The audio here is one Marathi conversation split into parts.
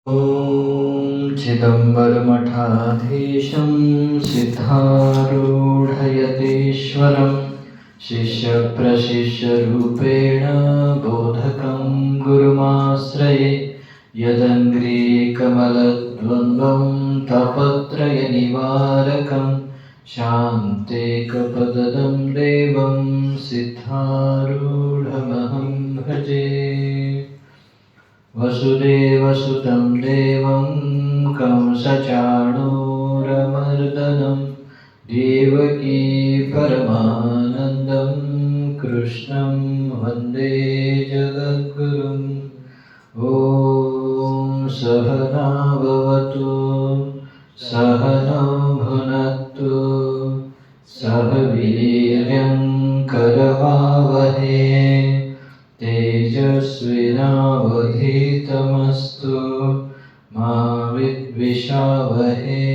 ॐ चिदम्बरमठाधीशं सिद्धारूढयतीश्वरं शिष्यप्रशिष्यरूपेण बोधकं गुरुमाश्रये यदङ्घ्रिकमलद्वन्द्वं तापत्रयनिवारकं शान्तेकपदं देवं सिद्धारूढमहं भजे। वसुदेवसुतं देवं कंसचाणूरमर्दनं देवकी परमानन्दं कृष्णं वन्दे जगद्गुरुम्। ॐ सहना भवतु सहनौ भुनक्तु सह वीर्यं करवावहै तेजस्विनावधीतमस्तु मा विद्विषावहै।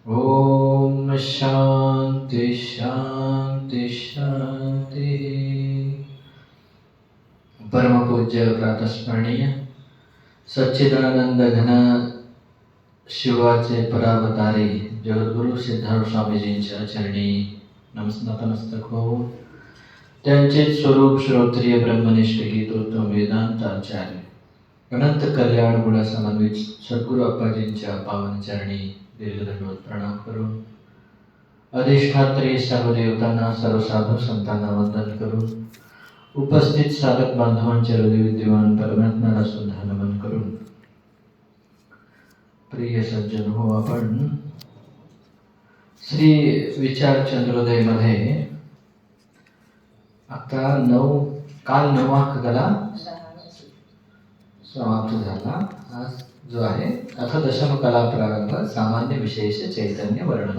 ॐ शान्ति शान्ति शान्ति। परमपूज्य प्रातस्मरणीय सच्चिदानंद घन शिवाचे परावतारी जगद्गुरु सिद्धार्थ स्वामीजींच्या चरणी नतमस्तक होऊन त्यांचे स्वरूप श्रोत्रिय ब्रह्मनिष्ठ गीतोत्तम वेदांत आचार्य अनंत कल्याण गुणसमन्वित सद्गुरु अप्पाजींच्या पावन चरणी दीर्घदंडवत प्रणाम करून अधिष्ठात्री सर्व देवतांना सर्व साधू संतांना वंदन करून उपस्थित साधक बांधवांचे हृदय विद्यमान परमात्म्याला सुद्धा नमन करून प्रिय सज्जन हो, आपण श्री विचार चंद्रोदय मध्ये आता काल 9वा कला समाप्त झाला। आज जो आहे अथ दशम कला प्रारंभ सामान्य विशेष चैतन्य वर्णन।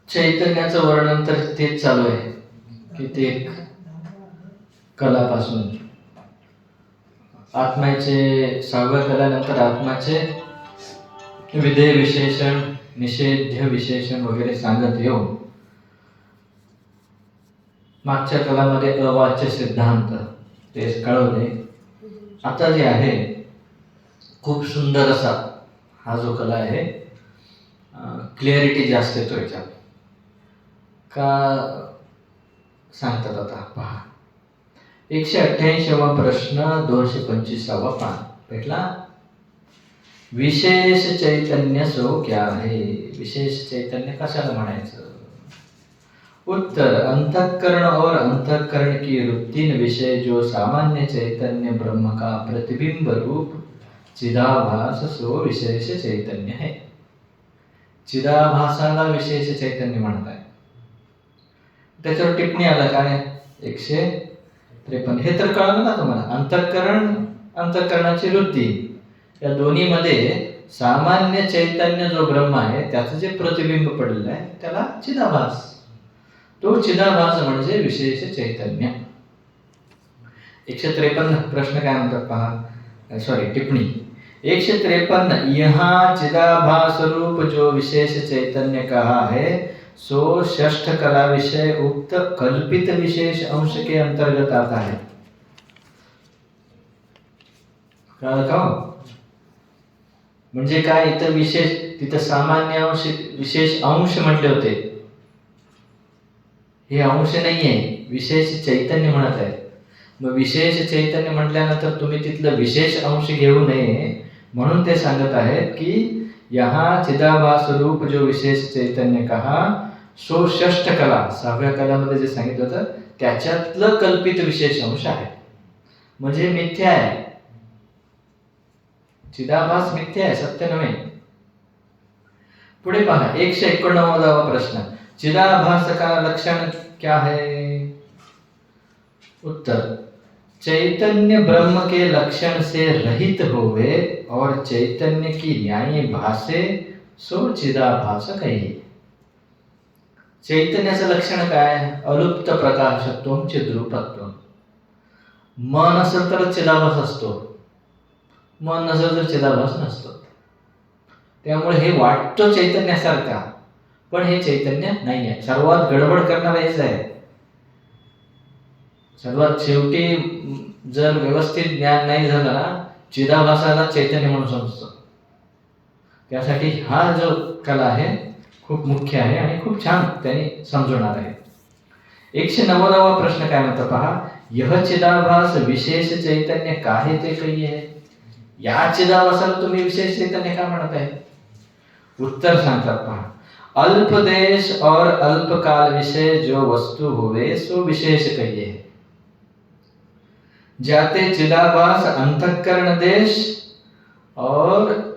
चैतन्याचं वर्णन तर तेच चालू आहे की ते कलापासून आत्म्याचे 6व्या कलानंतर आत्म्याचे विधेय विशेषण निषेध्य विशेषण वगैरे सांगत येऊ। मागच्या कलामध्ये अवाच्य सिद्धांत तेच कळवले। आता जे आहे खूप सुंदर असा हा जो कला आहे क्लिअरिटी जास्त येतो याच्यात का सांगतात। आता पहा 188वा प्रश्न 225वा पान भेटला। विशेष चैतन्य सो क्या है? विशेष चैतन्य कशाला म्हणायचं? उत्तर अंतःकरण और अंतःकरण की वृत्ति विषय जो सामान्य चैतन्य ब्रह्म का प्रतिबिंब रूप चिदाभास सो विशेष चैतन्य है। चिदाभासाला विशेष चैतन्य म्हणत आहे। त्याच्यावर टिप्पणी आला काय 153। हे तर कळलं ना तुम्हाला। अंतःकरण अंतःकरणाची वृत्ती या दोन्ही मध्ये सामान्य चैतन्य जो ब्रह्म आहे त्याचं जे प्रतिबिंब पडलेलं आहे त्याला चिदाभास। तो चिदाभास म्हणजे विशेष चैतन्य। 153 प्रश्न काय म्हणतात पहा, सॉरी टिप्पणी 153। यहाँ चिदाभास रूप जो विशेष चैतन्य कहा है सो षष्ठ कला विषय उक्त कल्पित विशेष अंश के अंतर्गत आता है। कळलं? म्हणजे काय इथं विशेष, तिथं सामान्य अंश विशेष अंश म्हटले होते, हे अंश नाहीये विशेष चैतन्य म्हणत आहे। मग विशेष चैतन्य म्हटल्यानंतर तुम्ही तिथलं विशेष अंश घेऊ नये म्हणून ते सांगत आहेत की यहाँ चिदाभास रूप जो विशेष चैतन्य कहा सो षष्ठ कला 6व्या कलामध्ये जे सांगितलं होतं त्याच्यातलं कल्पित विशेष अंश आहे, म्हणजे मिथ्या आहे। चिदाभास मिथ्या आहे, सत्य नव्हे। पुढे पहा 189वा प्रश्न। चिदाभास का लक्षण क्या है? उत्तर चैतन्य ब्रह्म के लक्षण से रहित होवे और चैतन्य की न्यायी भासे सो चिदाभास कहिए। चैतन्याचं लक्षण काय? अलुप्त प्रकाशत्वम चिद्रूपत्वम। मन असेल तर चिदाभास असतो, मन नसेल तर चिदाभास नसतो। त्यामुळे हे वाटतं चैतन्यासारखा पण हे चैतन्य नाही आहे। सर्वात गडबड करणारा हेच आहे। सर्वात शेवटी जर व्यवस्थित ज्ञान नाही झालं ना, चिदाभासाला चैतन्य म्हणून समजतो. त्यासाठी हा जो कला आहे खूप मुख्य आहे आणि खूप छान त्याने समजवणार आहे. 190वा प्रश्न काय म्हणतो पहा. यह चिदाभास विशेष चैतन्य काहे ते कहिये. या चिदाभासाला तुम्ही विशेष चैतन्य का म्हणत आहे. उत्तर सांगतात पहा. अल्प देश और अल्प काल विषय जो वस्तु होवे सो विशेष कहिये. जाते चिदाभास अंतःकरण देश और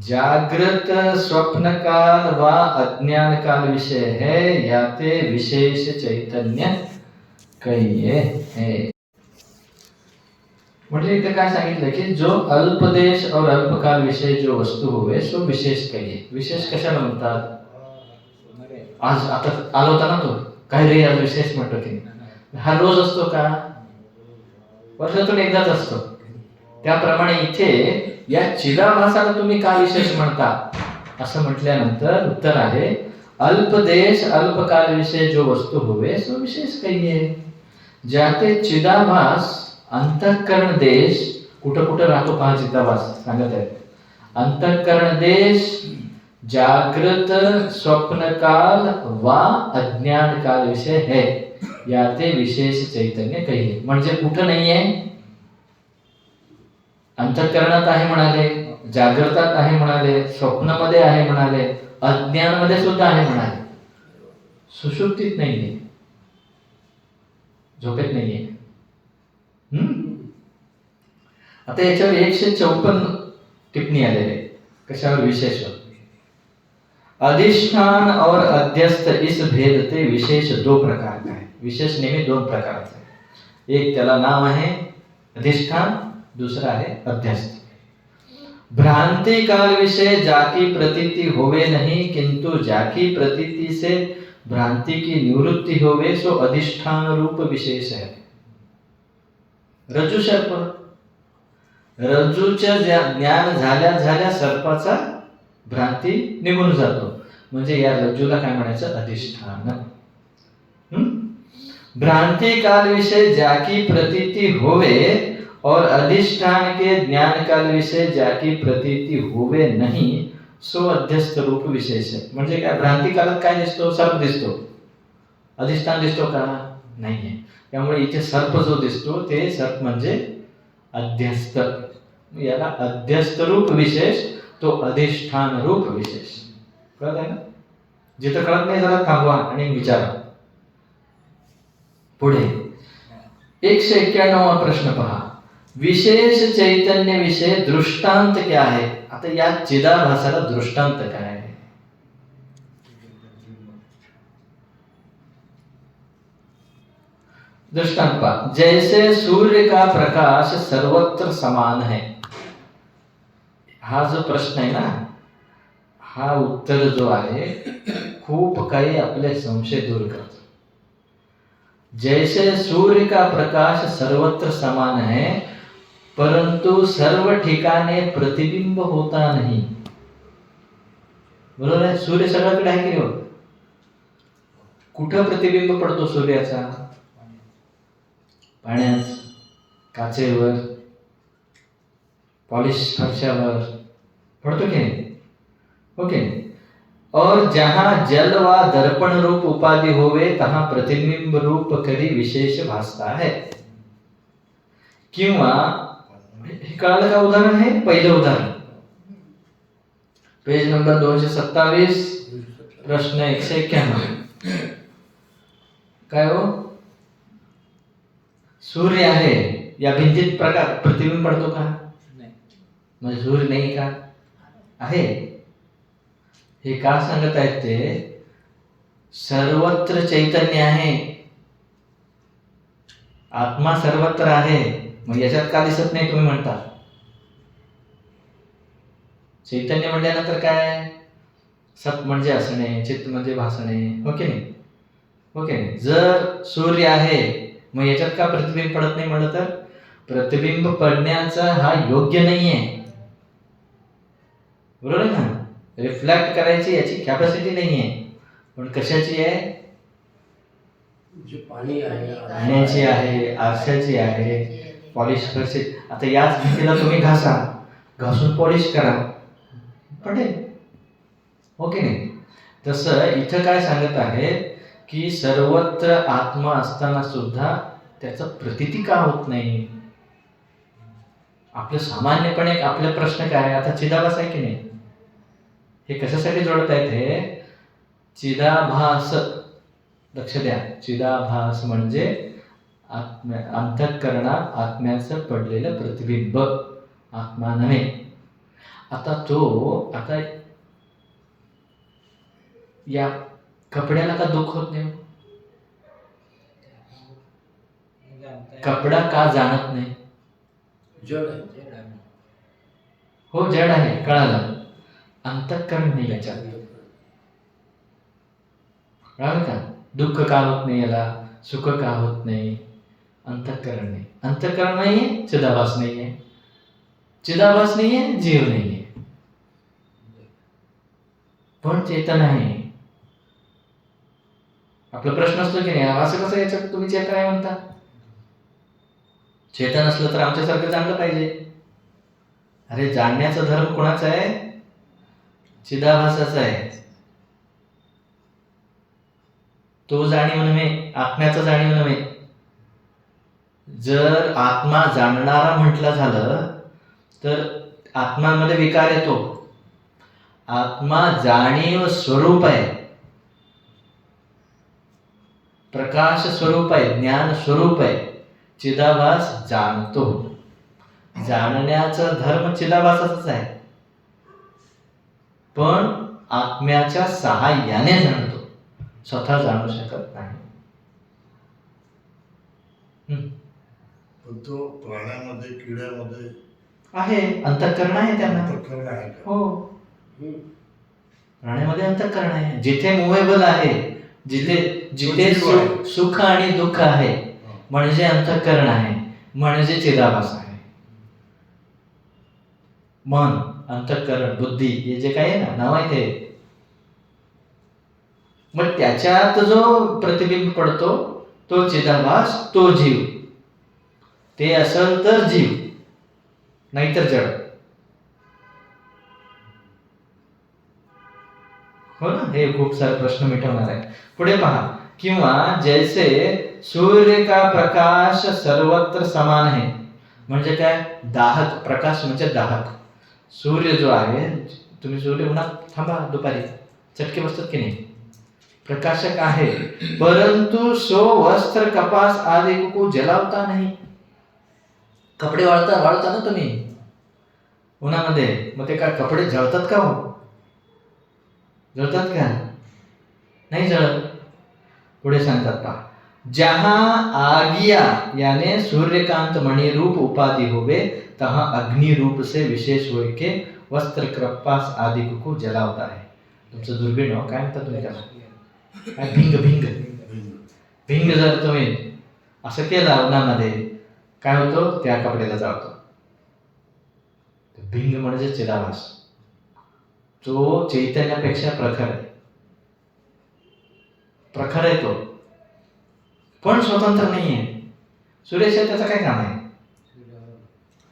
जागृत स्वप्न काल व अज्ञान काल विषय है, याते विशेष चैतन्य कहिये है. म्हणजे इथे काय सांगितलं की जो अल्पदेश और अल्पकाल विषय जो वस्तू होवे सो विशेष कहिये. विशेष कशाला म्हणतात. आज आता आला होता ना तो, काय रे आज विशेष म्हणतो की. हा रोज असतो का. वर्षातून एकदाच असतो. त्याप्रमाणे इथे या चिदाभासाला तुम्ही का विशेष म्हणता असं म्हटल्यानंतर उत्तर आहे अल्पदेश अल्पकाल विषय जो वस्तू होवे सो विशेष कहिये. जाते चिदाभास अंतःकरण देश. कुठं कुठं राहतो पहा चिदाभास सांगत आहे. अंतःकरण देश, जागृत स्वप्न काल व अज्ञान काल विषय है, याते विशेष चैतन्य कहिये. म्हणजे कुठं नाहीये. अंतःकरणात आहे म्हणाले, जागृतात आहे म्हणाले, स्वप्नामध्ये आहे म्हणाले, अज्ञानमध्ये सुद्धा आहे म्हणाले. सुषुप्तीत नाहीये, झोपेत नाहीये. आता याच्यावर 154 टिप्पणी आलेले. कशावर. विशेष. अधिष्ठान और अध्यस्त इस भेद ते विशेष 2 प्रकार का है. विशेष नेहमी 2 प्रकारचा आहे. एक त्याला नाव आहे अधिष्ठान, दूसरा है अध्यस्त. भ्रांति काल विषय जाकी प्रतीति होवे नहीं, किंतु जाकी प्रतीति से भ्रांति की निवृत्ति होवे सो अधिष्ठान रूप विशेष है. रज्जू सर्प. रज्जूच्या ज्ञान झाल्या झाल्या सर्पाचा भ्रांती निघून जातो. म्हणजे या रज्जूला काय म्हणायचं. अधिष्ठान. भ्रांति काल विषय जाकी प्रतीति होवे और अधिष्ठान के ज्ञान काल विषय जाकी प्रतीति होवे नहीं सो अध्यस्त रूप विशेष है. म्हणजे काय. भ्रांती कालात काय दिसतो. सर्प दिसतो. अधिष्ठान दिसतो का. नाहीये. त्यामुळे इथे सर्प जो दिसतो ते सर्प म्हणजे अध्यस्त. याला अध्यस्त रूप विशेष, तो अधिष्ठान रूप विशेष. कळत आहे ना. जिथं कळत नाही जरा थांबवा आणि विचारा. पुढे 191वा प्रश्न पहा. विशेष चैतन्य विषय दृष्टांत क्या है. आता या चिदाभासाला दृष्टांत काय आहे. दृष्टांत पहा. जैसे सूर्य का प्रकाश सर्वत्र समान है. हा जो प्रश्न आहे ना, हा उत्तर जो आहे खूप काही आपले संशय दूर करतो. जैसे सूर्य का प्रकाश सर्वत्र समान है, परंतु सर्व ठिकाणी प्रतिबिंब होता नाही. बरोबर आहे. सूर्य सगळीकडे आहे की हो. कुठं प्रतिबिंब पडतो सूर्याचा. पाण्यात, काचेवर, पॉलिश फरशावर पडतो की नाही. ओके. और जहां जल व दर्पण रूप उपाधि होवे तहां प्रतिबिंब रूप करी विशेष भासता है. किंवा हे कळालं का. उदाहरण आहे. पहिलं उदाहरण पेज नंबर 227 प्रश्न 191. काय हो. सूर्य आहे, या भिंतीत प्रकाश प्रतिबिंब पडतो का. नाही. म्हणजे सूर्य नाही का. आहे. हे का सांगत आहेत ते. सर्वत्र चैतन्य आहे, आत्मा सर्वत्र आहे. मग याच्यात का दिसत नाही तुम्ही म्हणता. चैतन्य म्हटल्यानंतर काय. सत म्हणजे असणे, चित्त म्हणजे भासणे. हो की नाही. ओके. जर सूर्य आहे मग याच्यात का प्रतिबिंब पडत नाही म्हणलं तर प्रतिबिंब पडण्याचा हा योग्य नाहीये. बरोबर आहे ना. रिफ्लेक्ट करायची याची कॅपॅसिटी नाहीये. पण कशाची आहे. जे पाणी आहे, पाण्याची आहे, आरशाची आहे. पॉलिश करशील, आता याच भिंतीला तुम्ही घासून पॉलिश करा, पडेल. हो की नाही? तसं इथं काय सांगत आहे की सर्वत्र आत्मा असताना सुद्धा त्याचं प्रतीती का होत नाही? आपलं सामान्यपणे आपला प्रश्न काय आहे, आता चिदाभास आहे की नाही, हे कशासाठी जोडत आहेत? हे चिदाभास, लक्ष द्या, चिदाभास म्हणजे अंतःकरणात आत्म्याचं पडलेलं प्रतिबिंब, आत्मा नव्हे. आता या कपड्याला का दुःख होत नाही? कपडा का जाणत नाही? जड आहे. हो, जड आहे, कळालं. अंतःकरण नाही याच्यात, कळालं का? दुःख का होत नाही याला, सुख का होत नाही? अंतःकरण नाही. अंतःकरण नाहीये, चिदाभास नाहीये. चिदाभास नाहीये, जीव नाहीये, पण चेतन आहे. आपला प्रश्न असतो की नाही, असं कसं याच्यात तुम्ही चेतन आहे म्हणता? चेतन असलं तर आमच्यासारखं जाणलं पाहिजे. अरे जाणण्याचा धर्म कोणाचा आहे? चिदाभासाचा आहे. तो जाणीव नव्हे, आत्म्याचा जाणीव नव्हे. जर आत्मा जाणणारा म्हटलं झालं तर आत्मामध्ये विकार येतो. आत्मा जाणीव स्वरूप आहे, प्रकाश स्वरूप आहे, ज्ञान स्वरूप आहे. चिदाभास जाणतो. जाणण्याचा धर्म चिदाभासाचाच आहे, पण आत्म्याच्या सहाय्याने जाणतो, स्वतः जाणू शकत नाही. तो प्राण्यामध्ये, किड्यामध्ये आहे, अंतःकरण आहे त्यांना. अंतःकरण आहे का? हो, प्राण्यामध्ये अंतःकरण आहे. जिथे मुव्हेबल आहे, जिथे सुख आणि दुःख आहे, म्हणजे अंतःकरण आहे, म्हणजे चिदाभास आहे. मन, अंतःकरण, बुद्धी, हे जे काही आहे ना, नाव आहे ते. मग त्याच्यात जो प्रतिबिंब पडतो तो चिदाभास, तो जीव. ते असेल तर जीव, नाहीतर जड. हो ना? हे खूप सारे प्रश्न मिटवणार आहे. पुढे पहा. किंवा जैसे सूर्य का प्रकाश सर्वत्र समान है, म्हणजे काय? दाहक, प्रकाश म्हणजे दाहक. सूर्य जो आहे, तुम्ही सूर्य उन्हात थांबा दुपारी, चटके बसतात की नाही? प्रकाशक आहे, परंतु सो वस्त्र कपास आदि को जलावता नाही. कपडे वाळता ना तुम्ही उन्हामध्ये, मग ते काय कपडे जळतात का? हो, जळतात का? नाही जळत. पुढे सांगतात पहा. जहां आगिया याने सूर्यकांत मणि रूप उपाधि होवे, तहां अग्नि रूप से विशेष होय के वस्त्र कपास आदि को जलावता है. तुमचं दुर्बीण हो, काय म्हणतात तुम्ही त्याला? काय? भिंग जर तुम्ही असं केलं उन्हामध्ये, काय होतो? त्या कपड्याला जाळतो. भिंग म्हणजे चिदाभास, तो चैतन्यापेक्षा प्रखर आहे तो, पण स्वतंत्र नाहीये. सुरेश त्याचं काय काम आहे?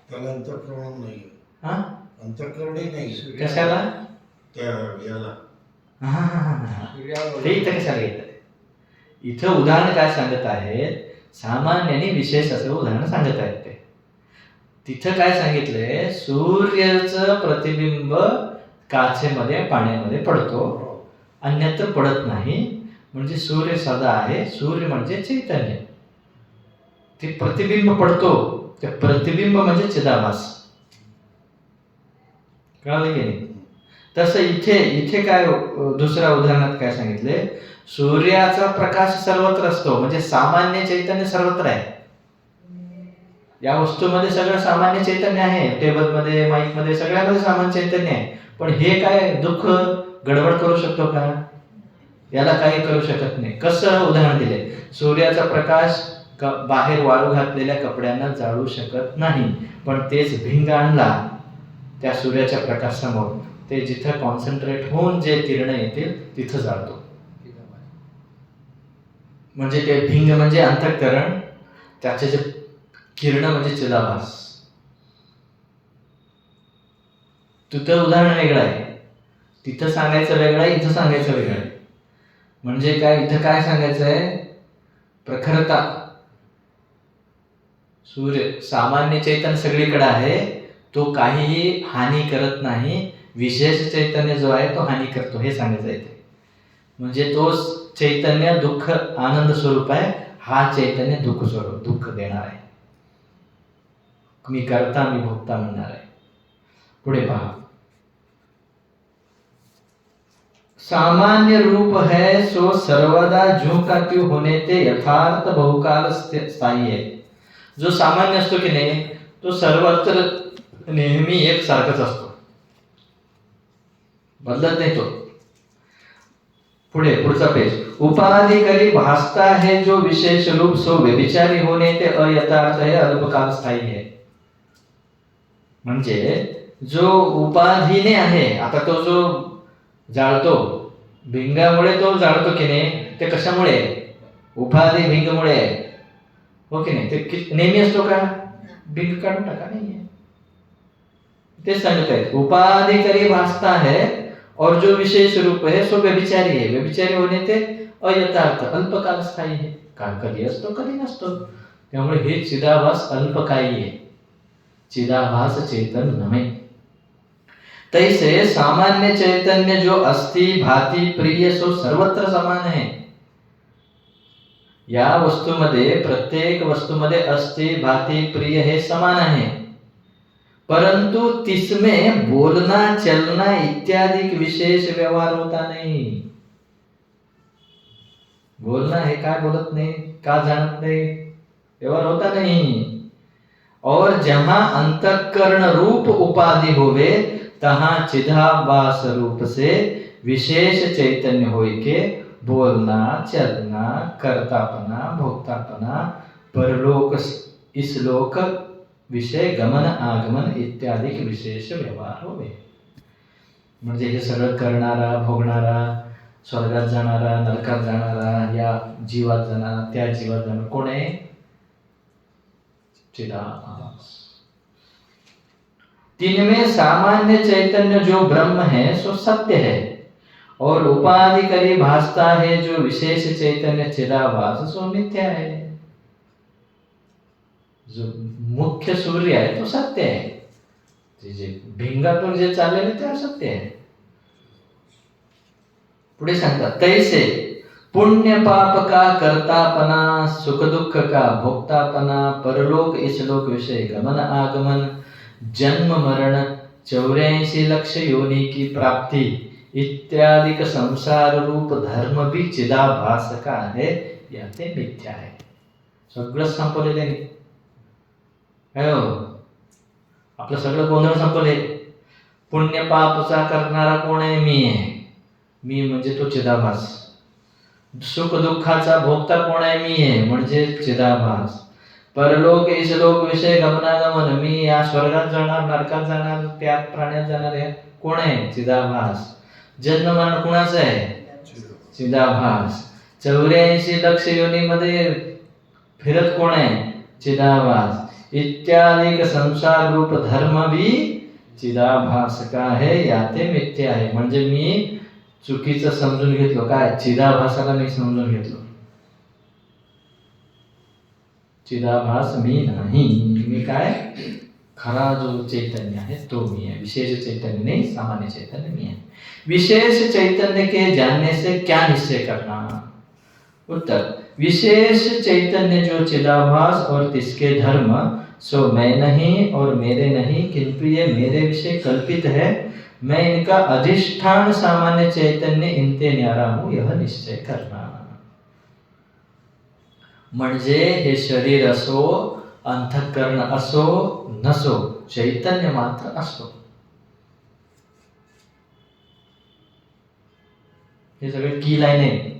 त्याला अंतःकरण नाही. हा, अंतःकरणही नाही. कशाला? त्या याला ते इथं कशाला येत? इथं उदाहरण काय सांगत आहेत? सामान्य आणि विशेष असं उदाहरण सांगत आहेत ते. तिथं काय सांगितलंय? सूर्याचं प्रतिबिंब काचेमध्ये, पाण्यामध्ये पडतो, अन्यत्र पडत नाही. म्हणजे सूर्य सदा आहे. सूर्य म्हणजे चैतन्य. ते प्रतिबिंब पडतो, ते प्रतिबिंब म्हणजे चिदाभास. कळलं की नाही? तसं इथे काय दुसऱ्या उदाहरणात काय सांगितले? सूर्याचा प्रकाश सर्वत्र असतो, म्हणजे सामान्य चैतन्य सर्वत्र आहे. या वस्तूमध्ये सगळं सामान्य चैतन्य आहे, टेबलमध्ये, माईकमध्ये, सगळ्यामध्ये सामान्य चैतन्य आहे. पण हे काय दुःख गडबड करू शकतो का? याला काही करू शकत नाही. कसं उदाहरण दिले? सूर्याचा प्रकाश बाहेर वाळू घातलेल्या कपड्यांना जाळू शकत नाही, पण तेच भिंग आणला त्या सूर्याच्या प्रकाशासमोर, ते जिथं कॉन्सन्ट्रेट होऊन जे किरण येतील तिथं जाळतो. म्हणजे ते भिंग म्हणजे अंतःकरण, त्याचे जे किरण म्हणजे चिदाभास. तिथं उदाहरण वेगळं आहे, तिथं सांगायचं वेगळं आहे, इथं सांगायचं वेगळं आहे. म्हणजे काय, इथं काय सांगायचं आहे, प्रखरता. सूर्य सामान्य चैतन्य सगळीकडे आहे, तो काहीही हानी करत नाही. विशेष चैतन्य जो आहे तो हानी करतो, हे सांगायचं आहे. म्हणजे तो चैतन्य दुःख आनंद स्वरूप आहे, हा चैतन्य दुःख स्वरूप, दुःख देणार आहे. मी करता मी भोगता म्हणणार आहे. पुढे पहा, सामान्य रूप है सो सर्वदा ज्यों का त्यों होने ते यथार्थ बहुकाल स्थायी है. जो सामान्य असतो की नाही, तो सर्वत्र नेहमी एक सारखाच असतो, बदलत नाही तो. पुढे पुढचा पेज, उपाधि करी भासता है जो विशेष रूप सो व्यभिचारी होने ते अयथार्थ है अल्पकाल स्थायी है. म्हणजे जो उपाधीने आहे, आता तो जो जाळतो, भिंगामुळे तो जाळतो की नाही, ते कशामुळे, उपाधी भिंगमुळे, हो की नाही. ते नेहमी असतो का, भिंग काढून टाका, नाहीये. ते सांगत आहेत, उपाधि करी भासता है और जो विशेष रूप है सो व्यभिचारी है. व्यभिचारी होणे ते अयथार्थ अल्पकाल स्थायी है. काल कधी असतो कधी नसतो. त्यामुळे हे चिदाभास अल्पकायी आहे, चिदाभास चेतन नव्हे. तैसे सामान्य चैतन्य जो अस्थि भाती प्रिय सो सर्वत्र समान है. या वस्तूमध्ये, प्रत्येक वस्तूमध्ये अस्थि भाती प्रिय हे समान आहे, परंतु तिसमें बोलना चलना इत्यादि विशेष व्यवहार होता नहीं. बोलना है काय बोलत नाही, का जानत नाही, व्यवहार होता नहीं. और जहां अंतःकरण रूप उपाधि होवे तहां चिदाभास रूप से विशेष चैतन्य होय के बोलना चलना कर्तापना भोक्तापना परलोक इसलोक विषय गमन आगमन इत्यादी विशेष व्यवहार होवे. म्हणजे हे सगळं करणारा, भोगणारा, स्वर्गात जाणारा, नरकात जाणारा, या जीवात जाणारा, त्या जीवात जाणारा कोण आहे, चिदाभास. तिनमें सामान्य चैतन्य जो ब्रह्म है सो सत्य है, और उपाधि करी भासता है जो विशेष चैतन्य चिदाभास सो मिथ्या है. जो मुख्य सूर्य आहे तो सत्य आहे, ते जे भिंगातून जे चाललेले ते असत्य आहे. पुढे सांगतात, तैसे पुण्य पाप का करतापना, सुख दुख का भोक्तापना, परलोक इसलोक विषय गमन आगमन, जन्म मरण, 84 लक्ष योनि की प्राप्ति इत्यादि संसार रूप धर्म भी चिदाभास का है, या ते मिथ्या आहे. सगळं संपलेलं आहे. आपलं सगळं गोंधळ संपले. पुण्य पापचा करणारा कोण आहे, मी आहे. मी म्हणजे तो चिदाभास. सुख दुःखाचा भोगता कोण आहे, मी आहे म्हणजे चिदाभास. परलोक इसलोक विषय गमनागमन, मी या स्वर्गात जाणार, नरकात जाणार, त्यात प्राण्यात जाणार आहे, कोण आहे, चिदाभास. जन्म मरण कुणाचं आहे, चिदाभास. 84 लक्ष योनीमध्ये फिरत कोण आहे, चिदाभास. इत्यादि संसार रूप धर्म भी चिदाभास का है, या ते मिथ्या आहे. म्हणजे मी चुकीचं समजून घेतलो, काय, चिदाभासाला मी समजून घेतलो. चिदाभास मी नाही, मी काय, खरा जो चैतन्य आहे तो मी है. विशेष चैतन्य नहीं, सामान्य चैतन्य मी है. विशेष चैतन्य के जानने से क्या निश्चय करना. उत्तर, विशेष चैतन्य जो चिदाभास और तिसके धर्म सो मैं नहीं और मेरे नहीं, किंतु ये मेरे विषय कल्पित है. मैं इनका अधिष्ठान सामान्य चैतन्य इनते न्यारा हूं, यह निश्चय करना. म्हणजे हे शरीर असो, अंतःकरण असो नसो, चैतन्य मात्र असतो. हे सगळे की लाईन आहे.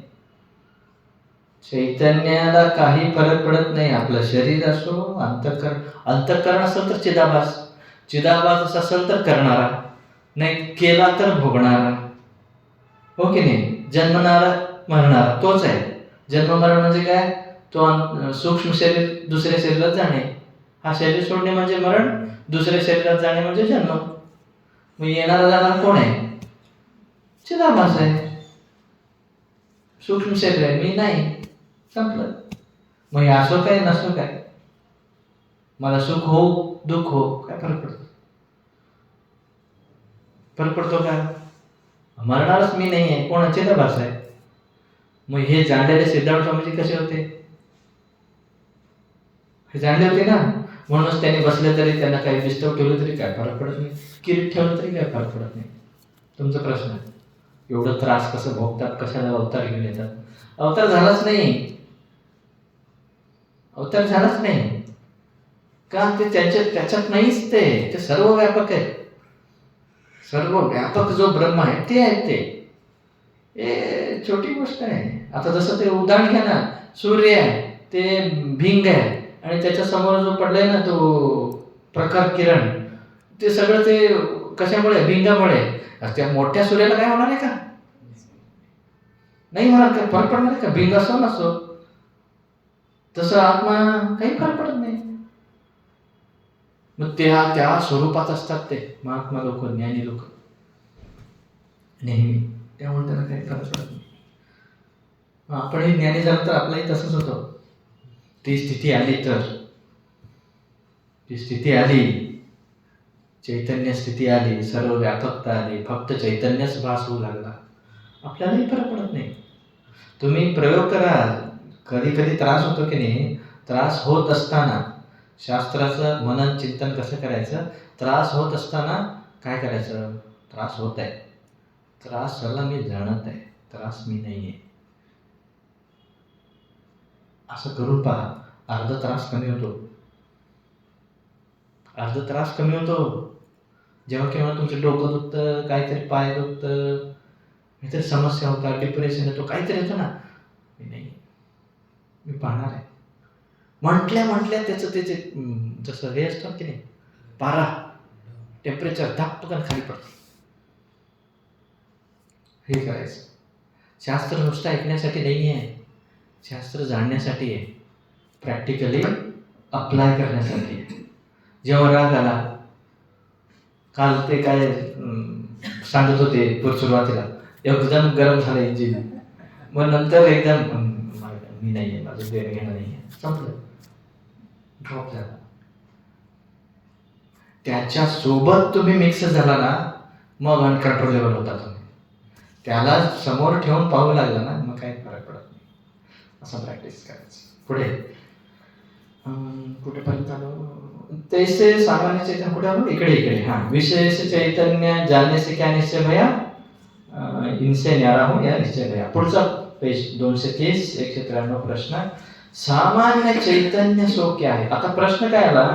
चैतन्याला काही फरक पडत नाही. आपलं शरीर असो, अंतःकरण असेल तर चिदाभास, चिदाभास असेल तर करणारा, नाही केला तर भोगणारा, हो की नाही. जन्मणारा मरणारा तोच आहे. जन्म मरण म्हणजे काय, तो सूक्ष्म शरीर दुसऱ्या शरीरात जाणे, हा शरीर सोडणे म्हणजे मरण, दुसऱ्या शरीरात जाणे म्हणजे जन्म. मग येणारा जाणार कोण आहे? चिदाभास आहे, सूक्ष्म शरीर आहे, मी नाही. संपलं. मग हे असो काय नसो काय, मला सुख हो दुःख हो, काय फरक पडतो? फरक पडतो का? मरणारच मी नाही आहे, कोण? चिदाभास आहे. मग हे जाणलेले सिद्धार्थ स्वामीजी कसे होते? हे जाणले होते ना, म्हणूनच त्यांनी बसले तरी त्यांना काही डिस्टर्ब ठेवलं तरी काय फरक पडत नाही, किरीट ठेवलं तरी काय फरक पडत नाही. तुमचा प्रश्न आहे, एवढं त्रास कसं भोगतात, कशाला अवतार घेऊन येतात? अवतार झालाच नाही, अवतार झालाच नाही का? ते त्याच्यात नाहीच, ते सर्व व्यापक आहे. सर्व व्यापक जो ब्रह्म आहे ते आहे. ते छोटी गोष्ट आहे. आता जसं ते उदाहरण घ्या ना, सूर्य आहे, ते भिंग आहे, आणि त्याच्या समोर जो पडलाय ना तो प्रखर किरण, ते सगळं ते कशामुळे? भिंगामुळे. त्या मोठ्या सूर्याला काय होणार आहे का? नाही होणार का? फरक पडणार आहे का? भिंग असो नसो. तसं आत्मा काही फरक पडत नाही. मग त्या स्वरूपात असतात ते महात्मा लोक, ज्ञानी लोक नेहमी. त्यामुळे त्याला काही फरक पडत नाही. आपणही ज्ञानी झालं तर आपलंही तसंच होतं. ती स्थिती आली, चैतन्य स्थिती आली, सर्व व्यापकता आली, फक्त चैतन्यच भास होऊ लागला, आपल्यालाही फरक पडत नाही. तुम्ही प्रयोग करा. कधी कधी त्रास होतो की नाही? त्रास होत असताना शास्त्राचं मनन चिंतन कसं करायचं? त्रास होत असताना काय करायचं? त्रास होत आहे, त्रास झाला, मी जाणत आहे, त्रास मी नाही आहे, असं करून पहा. अर्धा त्रास कमी होतो. जेव्हा केव्हा तुमचं डोकं दुखतं, काहीतरी पाय दुखतं, काहीतरी समस्या होतात, डिप्रेशन येतो, काहीतरी येतं ना, मी नाही, मी पाहणार आहे म्हटल्या त्याचे जसं हे असतं की नाही, पारा टेम्परेचर धापटकन खाली पडतं. हे करायचं. शास्त्र नुसतं ऐकण्यासाठी नाही आहे, शास्त्र जाणण्यासाठी आहे, प्रॅक्टिकली अप्लाय करण्यासाठी आहे. जेव्हा राग आला, काल ते काय सांगत होते सुरुवातीला, एकदम गरम झालं इंजिन, मग नंतर एकदम मी नाही आहे, माझं देणं घेणं नाही आहे, संपलं, ड्रॉप झाला. त्याच्यासोबत तुम्ही मिक्स झाला ना, मग अनकंट्रोलेबल होता तुम्ही. त्याला समोर ठेवून पाहू लागला ना, मग काही फरक पडत नाही. असं प्रॅक्टिस करायचं. पुढे कुठेपर्यंत आलो? तैसे सामान्य चैतन्य कुठे आलो? इकडे. हाँ, विशेष चैतन्य जानने से क्या निश्चय भया? इनसे न्यारा हूँ या निश्चय भया. पुढचा पेज 230 193 प्रश्न. सामान्य चैतन्य सो क्या आहे? आता प्रश्न काय आला?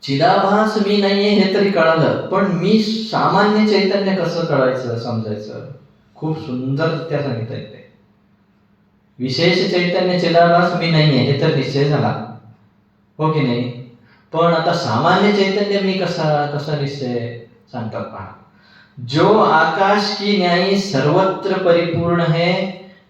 चिदाभास मी नाहीये हे तरी कळालं, पण मी सामान्य चैतन्य कसं कळायचं, समजायचं? खूप सुंदर त्या सांगितलंय ते. विशेष चैतन्य चिदाभास मी नाहीये हे तर निश्चय झाला, हो की नाही? पण आता सामान्य चैतन्य मी कसा निश्चय सांगतात पहा. जो आकाश की न्यायी सर्वत्र परिपूर्ण है,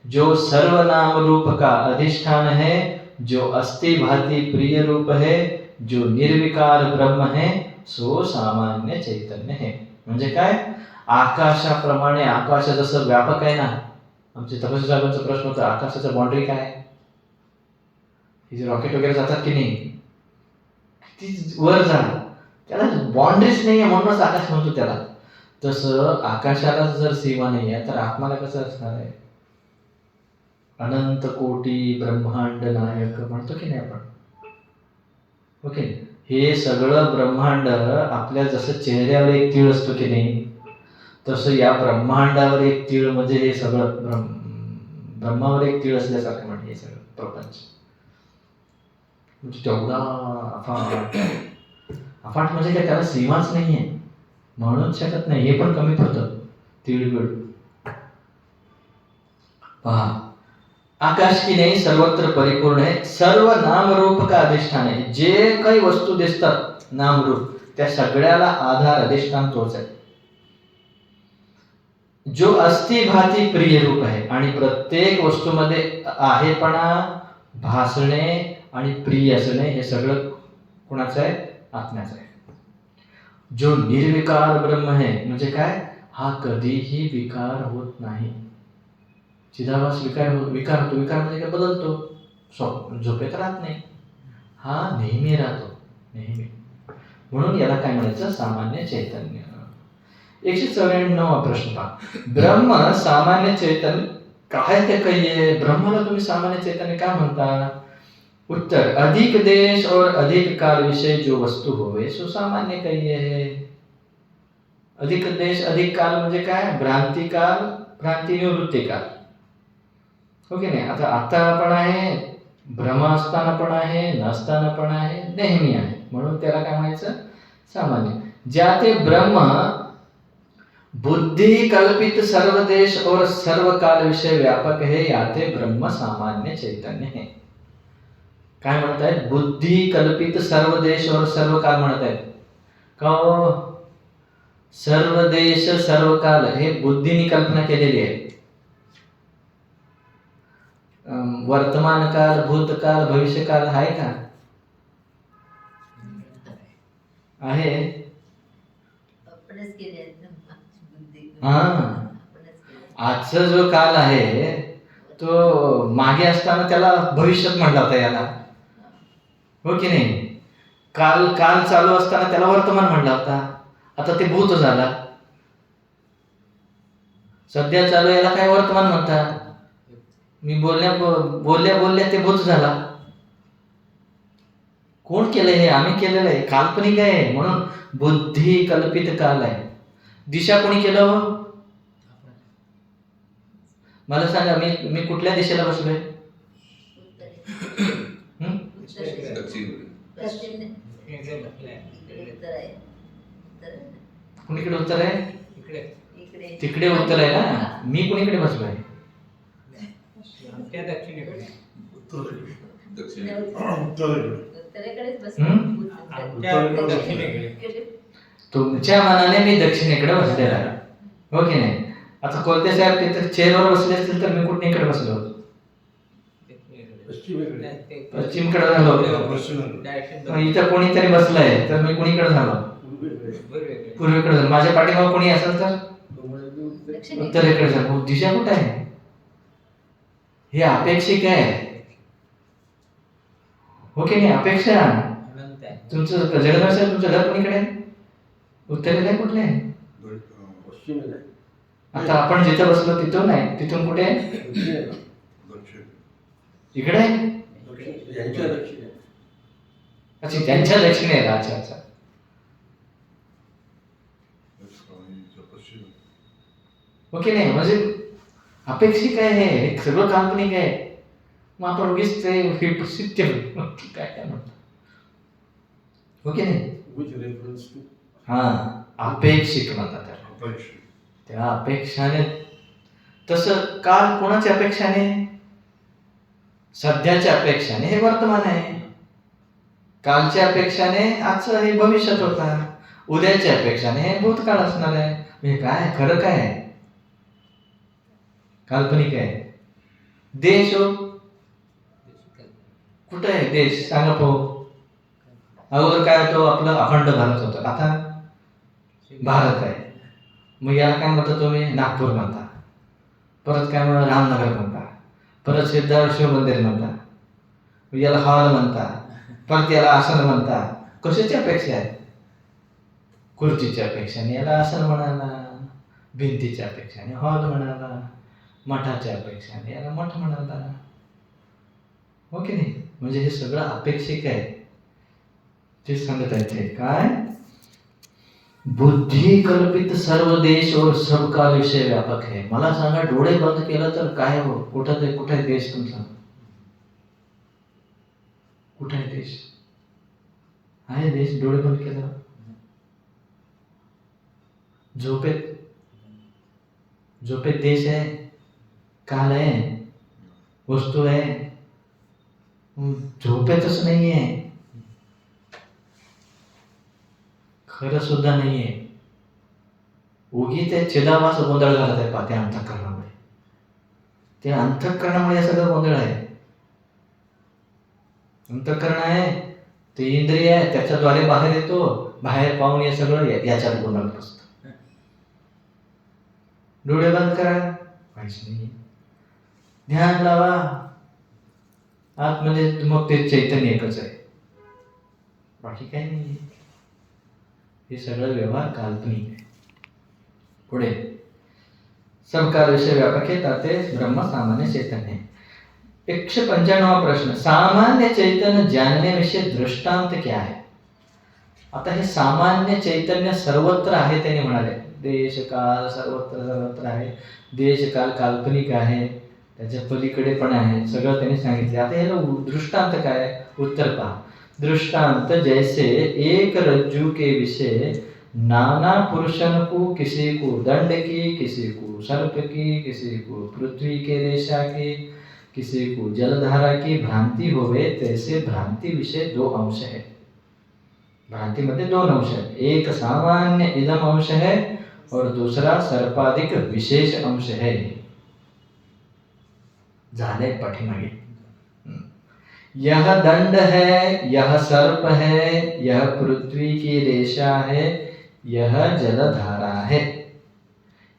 जो सर्व नाम रूप का अधिष्ठान है, जो अस्थि भाति प्रिय रूप है, जो निर्विकार ब्रह्म है, सो सामान्य चैतन्य है. म्हणजे काय? आकाशाप्रमाणे, आकाश जसं व्यापक आहे ना, आमचे तपस्वी साहेबांचा प्रश्न होता, आकाशाचं बाउंड्री काय? हे जे रॉकेट वगैरे जातात की नाही, ती वर जा, त्याला बाउंड्रीज नाही आहे, म्हणूनच आकाश म्हणतो त्याला. तसं आकाशाला जर सीमा नाही आहे, तर आत्माला कसं असणार आहे? अनंत कोटी ब्रह्मांड नायक म्हणतो की नाही आपण, ओके? हे सगळं ब्रह्मांड आपल्या जसं चेहऱ्यावर एक तीळ असतो की नाही, तसं या ब्रह्मांडावर एक तीळ, म्हणजे हे सगळं ब्रह्मावर एक तीळ असल्यासारखं म्हणजे हे सगळं प्रपंच. म्हणजे तेवढा अफाट म्हणजे काय, त्याला सीमाच नाही आहे, म्हणूच शकत नाही. हे पण कमी पडतं तीळ. पहा, आकाश की नाही सर्वत्र परिपूर्ण आहे, सर्व नामरूप का अधिष्ठान आहे. जे काही वस्तू दिसतात नामरूप, त्या सगळ्याला आधार अधिष्ठान तोच आहे. जो अस्थि भाती प्रिय रूप आहे, आणि प्रत्येक वस्तूमध्ये आहेपणा, भासणे आणि प्रिय असणे हे सगळं कोणाचा आहे? आत्म्याचा आहे. जो निर्विकार ब्रह्म आहे म्हणजे काय? हा कधीही विकार होत नाही. चिदाभास विकार होतो. विकार म्हणजे काय? बदलतो. झोपेत राहत नाही. हा नेहमी राहतो, नेहमी. म्हणून याला काय म्हणायचं? सामान्य चैतन्य. 194 प्रश्न पहा. ब्रह्म सामान्य चैतन्य काय ते कहिए? ब्रह्माला तुम्ही सामान्य चैतन्य का म्हणता? उत्तर, अधिक देश और अधिक काल विषय जो वस्तू होवे सो सामान्य कहिए. अधिक देश अधिक काल म्हणजे काय? भ्रांती काल, भ्रांती निवृत्ती काल. हो की नाही? आता पण आहे, भ्रम असताना पण आहे, नसताना पण आहे, नेहमी आहे. म्हणून त्याला काय म्हणायचं? सामान्य. ज्या ते ब्रह्म बुद्धि कल्पित सर्व देश और सर्व काल विषय व्यापक है, याते ब्रह्म सामान्य चैतन्य है. काय म्हणतायत? बुद्धी कल्पित सर्व देश और सर्व काल म्हणतायत का? सर्व देश सर्व काल हे बुद्धीने कल्पना केलेली आहे. वर्तमान काल, भूतकाल, भविष्यकाल आहे का? आहे. हा, आजचा जो काल आहे तो मागे असताना त्याला भविष्यात म्हणला होता याला. हो की नाही? काल चालू असताना त्याला वर्तमान म्हणला होता. आता ते भूत झाला. सध्या चालू याला काय वर्तमान म्हणतात? मी बोलल्या ते भूत झाला. कोण केलंय हे? आम्ही केलेलं आहे. काल्पनिक आहे म्हणून बुद्धी कल्पित काल आहे. दिशा कोणी केलं? मला सांगा, मी कुठल्या दिशेला बसलोय? कुणीकडे उत्तर आहे? तिकडे उत्तर आहे ना. मी कुणीकडे बसलोय? तुमच्या मनाने मी दक्षिणेकडे बसलेला आहे. हो की नाही? आता कोलते साहेब तिथे चेअरवर बसले असतील तर मी कुठेकडे बसलो होतो? पश्चिमकडे झालो. इथं कोणीतरी बसलंय तर मी कुणीकडे झालो? पूर्वेकडे झालो. माझ्या पाठीमागे कोणी असेल तर उत्तरेकडे झालो. दिशा कुठे आहे? हे अपेक्षिक आहे. हो की नाही? अपेक्षा. तुमचं जगन्नाथ साहेब, तुमचं घर कोणीकडे आहे? उत्तरेला कुठले आहे? आता आपण जिथं बसलो तिथून नाही, तिथून कुठे आहे? इकडे आहे. अच्छा, त्यांच्या दक्षिणेला. अच्छा. ओके नाही, म्हणजे अपेक्षिक आहे हे सगळं काल्पनिक आहे. मग आपण उगीच ते सिद्ध काय म्हणतो? ओके नाही? हा, अपेक्षित म्हणतात त्याला. त्या अपेक्षाने. तसं काल कोणाच्या अपेक्षाने? सध्याच्या अपेक्षाने हे वर्तमान आहे. कालच्या अपेक्षाने आजचं हे भविष्यात होता. उद्याच्या अपेक्षाने हे भूतकाळ असणार आहे. म्हणजे काय खरं काय आहे? काल्पनिक आहे. देश हो, कुठे आहे देश? सांगा पाहू. अगोदर काय होतं? आपलं अखंड भारत होतं. आता भारत आहे. मग याला काय म्हणता तुम्ही? नागपूर म्हणता. परत काय म्हणता? रामनगर म्हणता. परत सिद्धार्थ शिव मंदिर म्हणता. याला हॉल म्हणता. परत याला आसन म्हणता. कशाची अपेक्षा आहे? खुर्चीच्या अपेक्षाने याला आसन म्हणाला, भिंतीच्या अपेक्षाने हॉल म्हणाला, मठाच्या अपेक्षाने याला मठ म्हणाला. हो की नाही? म्हणजे हे सगळं अपेक्षिक आहे. ते सांगत आहे काय? बुद्धी कल्पित सर्व देश और सब काल विषय व्यापक है. मला सांगा, डोळे बंद केलं तर काय हो? कुठे आहे देश तुमचा? कुठे आहे देश? आहे देश? डोळे बंद केलं. झोपेत देश आहे, काल आहे, वस्तू आहे. झोपेतच नाहीये, खरं सुद्धा नाहीये. उगी ते चिदाभास गोंधळ घालत आहे पा त्या अंतःकरणामुळे. ते अंतःकरणामुळे सगळं गोंधळ आहे. अंतःकरण आहे ते इंद्रिय आहे त्याच्याद्वारे बाहेर येतो, बाहेर पाहून हे सगळं याच्यात गोंधळत असतं. डोळे बंद करा, काहीच नाही. ध्यान लावा आतमध्ये, मग ते चैतन्य एकच आहे, बाकी काही नाही. हे सगळं व्यवहार काल्पनिक आहे. पुढे सबका विषय व्यापक है ताते ब्रह्म सामान्य चैतन्य. 195 प्रश्न, सामान्य चैतन्य जानने विषय दृष्टांत क्या है? आता हे सामान्य चैतन्य सर्वत्र आहे त्याने म्हणाले. देश काल सर्वत्र आहे. देश काल काल्पनिक आहे, त्याच्या पलीकडे पण आहे, सगळं त्यांनी सांगितले. आता याला दृष्टांत काय? उत्तर पहा. दृष्टांत जैसे एक रज्जू के विषय नाना पुरुषन को, किसी को दंड की, किसी को सर्प की, किसी को पृथ्वी के रेशा की, किसी को जलधारा की भ्रांति होवे, तैसे भ्रांति विषय दो अंश है. भ्रांति मध्ये दोन अंश है. एक सामान्य इदम अंश है और दूसरा सर्पाधिक विशेष अंश है. झाले पाठीमागे. यह दंड है, यह सर्प है, यह पृथ्वी की रेशा है, यह जलधारा है.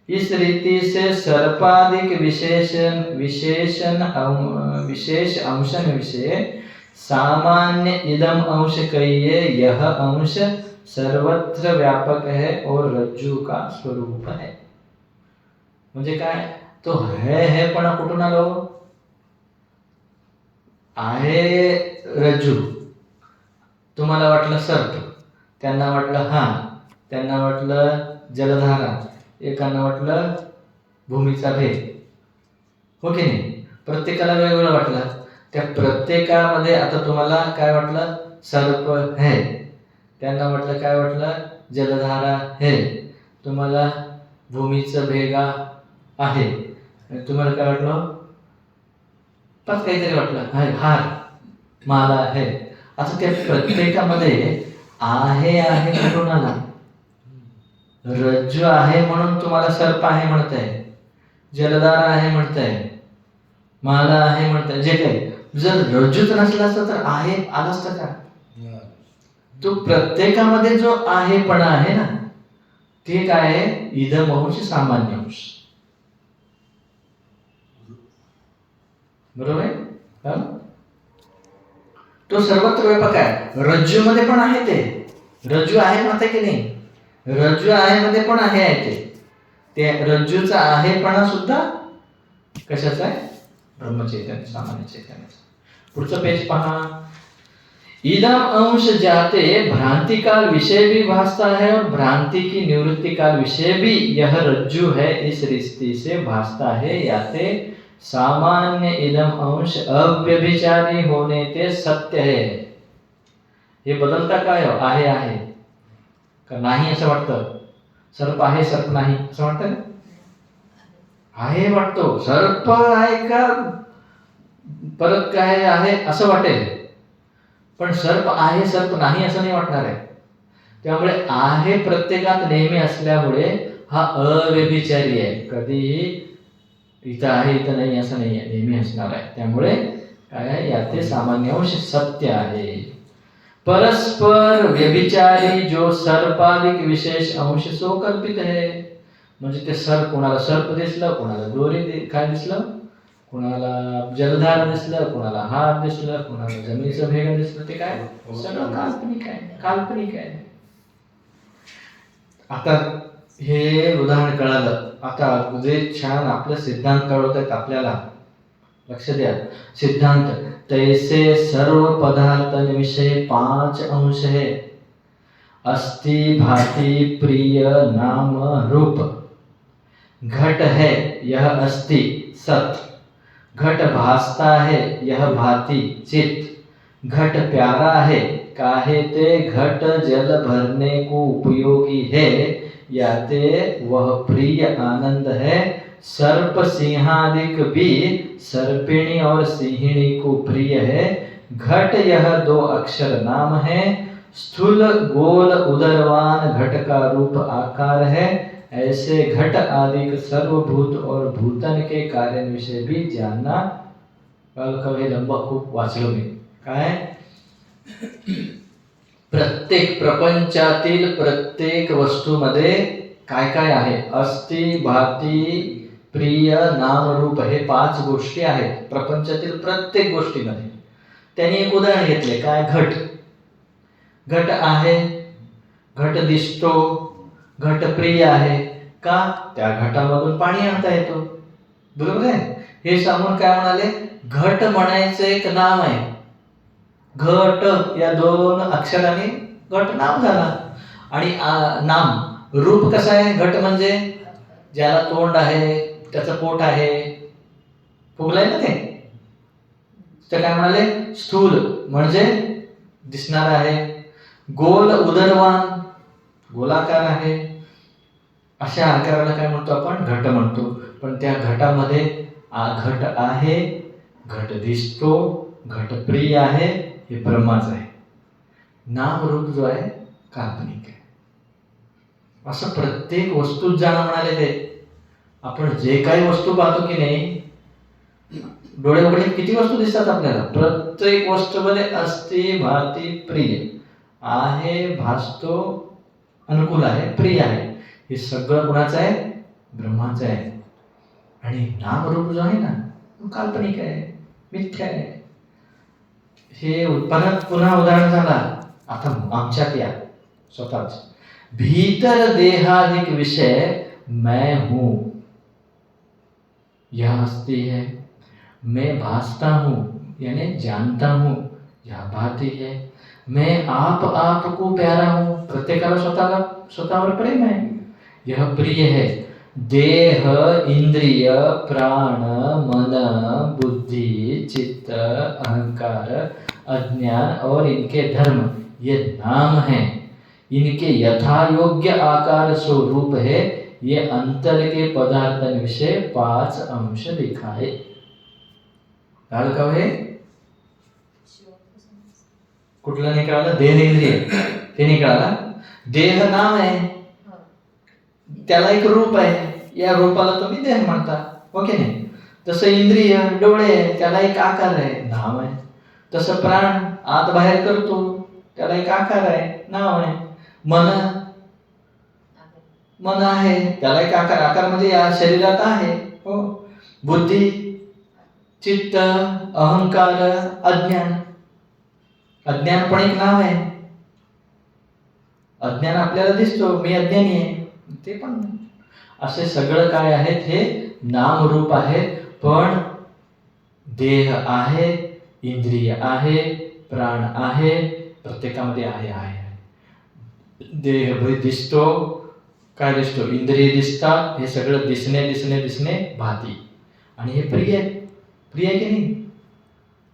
इस रीति से सर्पाधिक विशेष अंशन विषय सामान्य इदम अंश कहिए. यह अंश सर्वत्र व्यापक है और रज्जू का स्वरूप है. म्हणजे काय? तो है पण कुठून आलो? आहे रज्जू, तुम्हाला वाटलं सर्प, त्यांना वाटलं हान, त्यांना वाटलं जलधारा, एकांना वाटलं भूमीचा भेद, हो की नाही? प्रत्येकाला वेगवेगळं वाटलं. त्या प्रत्येकामध्ये आता तुम्हाला काय वाटलं? सर्प है. त्यांना वाटलं काय वाटलं? जलधारा है. तुम्हाला भूमीचा भेगा आहे. तुम्हाला काय वाटलं? पण काहीतरी वाटलं, हार, माला आहे. आता त्या प्रत्येकामध्ये आहे कुठून आला? रज्जू आहे म्हणून तुम्हाला सर्प आहे म्हणताय, जलधारा आहे म्हणताय, माला आहे म्हणताय. जे काही जर रज्जूच नसला असता तर आहे आला असतं का? तो प्रत्येकामध्ये जो आहेपणा आहे ना, ते काय आहे? इदम अंश, सामान्य अंश. बरोबर आहे? तो सर्वत्र व्यापक आहे. रज्जू मध्ये पण आहे ते. रज्जू आहे म्हणते की नाही? रज्जू आहे मध्ये पण आहे ते रज्जूचा आहेपणा सुद्धा कशाचा आहे? ब्रह्मचैतन्य, सामान्य चैतन्य. पुढचं पेज पहा. इदम अंश जाते भ्रांति काल विषय भी भासता है और भ्रांति की निवृत्ति काल विषय भी यह रज्जू है, इस रिश्ते से भासता है. याते सामान्य इदम अंश अव्यभिचारी होने ते सत्य है. हे बदलता काय हो? आहे का नाही असं वाटतं? सर्प आहे, सर्प नाही असं वाटतं का? आहे वाटतो. सर्प आहे का परत काय आहे असं वाटेल, पण सर्प आहे, सर्प नाही असं नाही वाटणार आहे. त्यामुळे आहे प्रत्येकात नेहमी असल्यामुळे हा अव्यभिचारी आहे. कधीही इथं आहे इथं नाही असं नाही आहे, नेहमी असणार आहे. त्यामुळे काय आहे? याते सामान्य अंश सत्य आहे. परस्पर व्यभिचारी जो सर्पाधिक विशेष अंश सो कल्पित है. म्हणजे ते सर्प, कोणाला सर्प दिसलं, कोणाला दोरी काय दिसलं, कोणाला जलधार दिसलं, कोणाला हात दिसलं, कोणाला जमिनीचं भेग दिसलं, ते काय सगळं काल्पनिक आहे. आता हे उदाहरण कळालं. आता जे छान आपलं सिद्धांत कळवत आहेत आपल्याला, लक्ष द्या. सिद्धांत तैसे सर्व पदार्थ विषय 5 अंश है. अस्ति, भाति, प्रिय, नाम, रूप. घट है, यह अस्ति, सत. घट भासता है, यह भाति, चित. घट प्यारा है, काहे ते घट जल भरने को उपयोगी है, याते वह प्रिय आनंद है. सर्प सिंहादिक भी सर्पिणी और सिंहिणी को प्रिय है. घट यह 2 अक्षर नाम है. स्थूल गोल उदरवान घट का रूप आकार है. ऐसे घट आदि सर्वभूत और भूतन के कार्य विषय भी जानना. कल कवे लंबा खूप वाचलो मी. काय प्रत्येक प्रपंचातील प्रत्येक वस्तूमध्ये काय काय आहे? अस्ति, भाती, प्रिय, नाम, रूप हे 5 गोष्टी आहेत प्रपंचातील प्रत्येक गोष्टीमध्ये. त्यांनी एक उदाहरण घेतले, काय? घट. घट आहे, घट दिसतो, घट प्रिय आहे. का? त्या घटामधून पाणी आणता येतो. बरोबर आहे. हे सांगून काय म्हणाले? घट म्हणायचं एक नाम आहे. घट या 2 अक्षराने घट नाम झाला. आणि नाम. रूप कसं आहे? घट म्हणजे ज्याला तोंड आहे, त्याचं पोट आहे, फुगलंय ना ते. तर काय म्हणाले? स्थूल म्हणजे दिसणार आहे. गोल, उदरवान, गोलाकार आहे. अशा आकाराला काय म्हणतो आपण? घट म्हणतो. पण त्या घटामध्ये घट आहे, घट दिसतो, घट प्रिय आहे, हे ब्रह्माच आहे. नाम रूप जो आहे काल्पनिक आहे. असं प्रत्येक वस्तूत जाणं म्हणाले ते. आपण जे काही वस्तू पाहतो की नाही, डोळे उघडे किती वस्तू दिसतात आपल्याला. प्रत्येक वस्तूमध्ये अस्ति, भाती, प्रिय आहे, भासतो, अनुकूल आहे, प्रिय आहे. हे सगळं कुणाचं आहे? ब्रह्माचं आहे. आणि नामरूप जो आहे ना, काल्पनिक आहे, मिथ्या आहे. हे उत्पन्नात पुन्हा उदाहरण झाला. आता आमच्यात या स्वतःच. भीतर देहादिक विषय मैं हूं, यह अस्ति है. मैं भासता हूं यानी जानता हूं, यह भाती है. मैं आपको प्यारा हूं, प्रत्येकाला स्वतःवर प्रेम आहे, यह प्रिय है. देह, इंद्रिय, प्राण, मन, बुद्धि, चित्त, अहंकार, अज्ञान और इनके धर्म ये नाम हैं. इनके यथा योग्य आकार स्वरूप है. ये अंतर के पदार्थांविषयी 5 अंश दिखाए. काय का हे? कुठला निकाला? देह, इंद्रिय ते निकाला. देह नाम आहे, त्याला एक रूप आहे, या रूपाला तुम्ही देह म्हणता, हो की नाही? तसं इंद्रिय, डोळे, त्याला एक आकार आहे, नाम आहे. तसं प्राण आत बाहेर करतो, त्याला एक आकार आहे, नाव आहे. मन आहे, त्याला एक आकार म्हणजे या शरीरात आहे, हो. बुद्धी, चित्त, अहंकार, अज्ञान पण एक नाव आहे. अज्ञान आपल्याला दिसतो, मी अज्ञानी आहे, ते पण. असे सगळं काय आहेत? हे नाम रूप आहे. पण देह आहे, इंद्रिय आहे, प्राण आहे, प्रत्येकामध्ये आहे. देह दिसतो, काय दिसतो? इंद्रिय दिसतात. हे सगळं दिसणे भाती. आणि हे प्रिय आहे की नाही?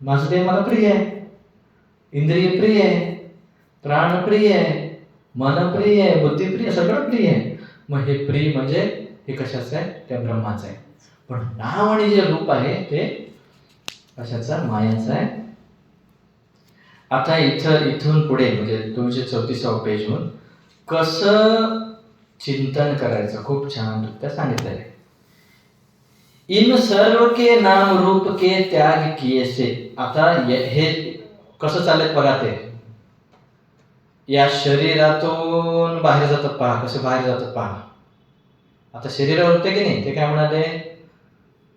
माझं देह मला प्रिय आहे, इंद्रिय प्रिय आहे, प्राण प्रिय आहे, मन प्रिय आहे, बुद्धी प्रिय, सगळं प्रिय आहे. मग हे प्रिय म्हणजे हे कशाचं आहे? त्या ब्रह्माचं आहे. पण नाव आणि जे रूप आहे ते कशाचं? मायाचं आहे. आता इथून पुढे म्हणजे 234 पेजहून कसं चिंतन करायचं खूप छान रित्या सांगितलं आहे. इन सर्व के नाम रूप के त्याग किए से. आता हे कसं चालत बघा. ते या शरीरातून बाहेर जातात पहा, कसं बाहेर जातात पहा. आता शरीरावर होते की नाही? ते काय म्हणाले?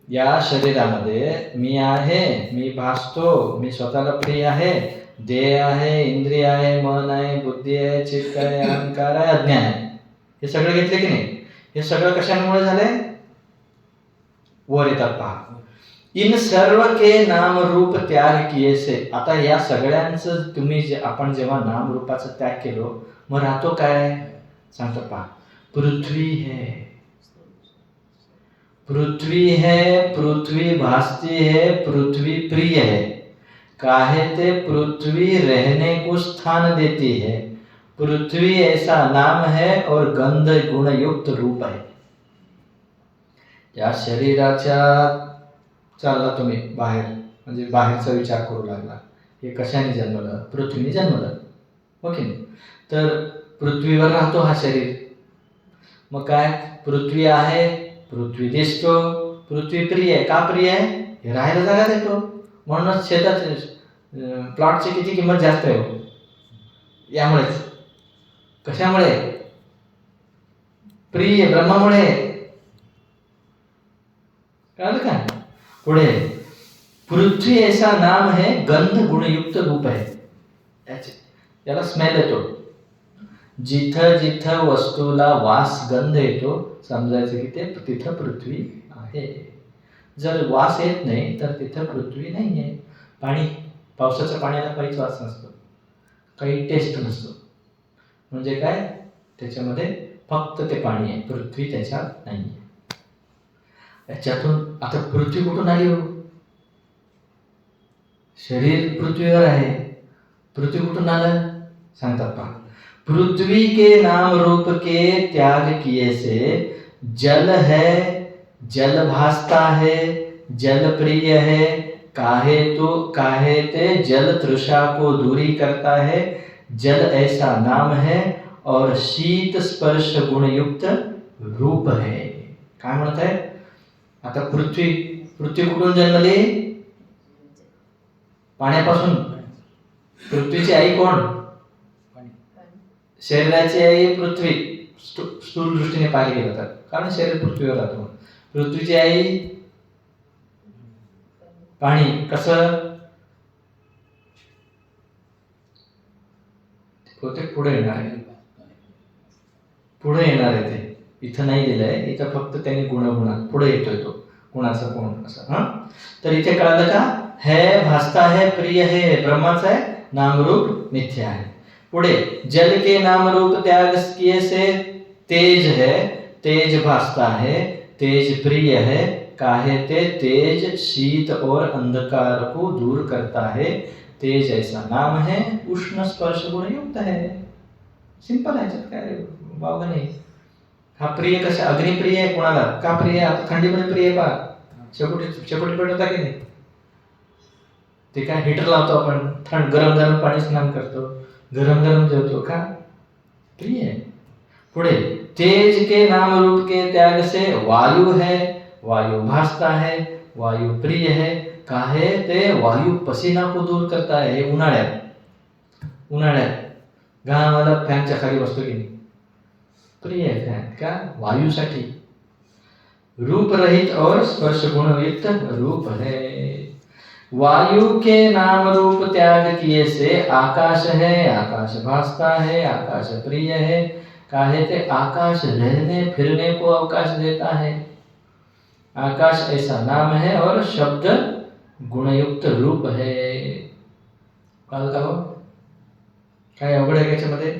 या शरीरामध्ये मी आहे, मी भासतो, मी स्वतःला प्रिय आहे, देह आहे, इंद्रिय आहे, मन आहे, बुद्धी आहे, चित्त आहे, अहंकार आहे, अज्ञान आहे. हे सगळं घेतले की नाही? हे सगळं कशामुळे झालंय? वर येतात पहा. इन सर्व के नाम रूप त्याग किए से. आता या सगळ्यांचं तुम्ही आपण जेव्हा नाम रूपाचा त्याग केलो, मग राहतो काय? सांगतात पहा. पृथ्वी है, पृथ्वी भासती है, पृथ्वी प्रिय है. काहे ते पृथ्वी रहने को स्थान देती है. पृथ्वी ऐसा नाम है और गंध गुण युक्त रूप है. या शरीराच्या चालला तुम्ही बाहेर, म्हणजे बाहेरचा विचार करू लागला. हे कशाने जन्मलं? पृथ्वीने जन्मलं, हो की नाही? तर पृथ्वीवर राहतो हा शरीर. मग काय? पृथ्वी आहे, पृथ्वी दिसतो, पृथ्वी प्रिय आहे. का प्रिय आहे? हे राहायला जागा देतो. म्हणूनच शेतात प्लॉटची किती किंमत जास्त आहे, यामुळेच. कशामुळे? प्रिय ब्रह्मामुळे. कळलं का? पुढे पृथ्वी ऐसा नाम है, गंध गुणयुक्त रूप है. याला स्मेल येतो. जिथं जिथं वस्तूला वास गंध येतो समजायचं की ते तिथं पृथ्वी आहे. जर वास येत नाही तर तिथं पृथ्वी नाही आहे. पाणी, पावसाच्या पाण्याला काहीच वास नसतो, काही टेस्ट नसतो. म्हणजे काय? त्याच्यामध्ये फक्त ते पाणी आहे, पृथ्वी त्याच्यात नाही आहे. याच्यातून आता पृथ्वी कुठून आली हो? शरीर पृथ्वीवर आहे, पृथ्वी कुठून आलं सांगतात पहा. पृथ्वी के नाम रूप के त्याग किए से जल है, जल भासता है, जल प्रिय है, काहे ते जल तृषा को दूरी करता है. जल ऐसा नाम है और शीत स्पर्श गुणयुक्त रूप है. काय म्हणत आहे? आता पृथ्वी कुठून जन्मली? पाण्यापासून. पृथ्वीची आई कोण? शरीराची आई पृथ्वी, स्थूल दृष्टीने पाहिले गेलं तर, कारण शरीर पृथ्वीवर राहतो. पृथ्वीची आई पाणी. कसं? पुढे येणार आहे, पुढे येणार आहे. ते इथं नाही दिलंय, इथं फक्त त्यांनी गुणा पुढे येतोय तो गुणाचा कोण असं. हा, तर इथे कळालं का? है भासता है, प्रिय है, ब्रह्माचं आहे, नामरूप मिथ्या आहे. पुढे जल के नाम रूप त्याग किए से तेज है, तेज भासता है, तेज प्रिय है, काहे ते तेज शीत और अंधकार को दूर करता है. तेज ऐसा नाम है, उष्ण स्पर्श गुण युक्त है. सिंपल आहे, याच्यात काय वावग नाही. हा प्रिय कशा? अग्निप्रिय आहे. कोणाला का प्रिय? आता थंडीमध्ये प्रिय पहा, शेकोटी पेटवता की नाही? ते काय हीटर लावतो आपण, गरम पाणी स्नान करतो, गरम जेवतो का? प्रिय है. पुढे तेज के नाम रूप के त्याग से वायु है, वायु भासता है, वायु प्रिय है, काहे ते वायु पसीना को दूर करता है. हे उन्हाळ्यात घामाला फॅनच्या खाली बसतो की नाही? प्रिय है फॅन का? वायूसाठी. रूप रहित और स्पर्श गुणयुक्त रूप है. वायु के नाम रूप त्याग किए से आकाश है, आकाश भासता है, आकाश प्रिय है, काहे ते आकाश रहने फिरने को अवकाश देता है. आकाश ऐसा नाम है और शब्द गुणयुक्त रूप है. कळलं का हो? काय अवघड आहे याच्यामध्ये?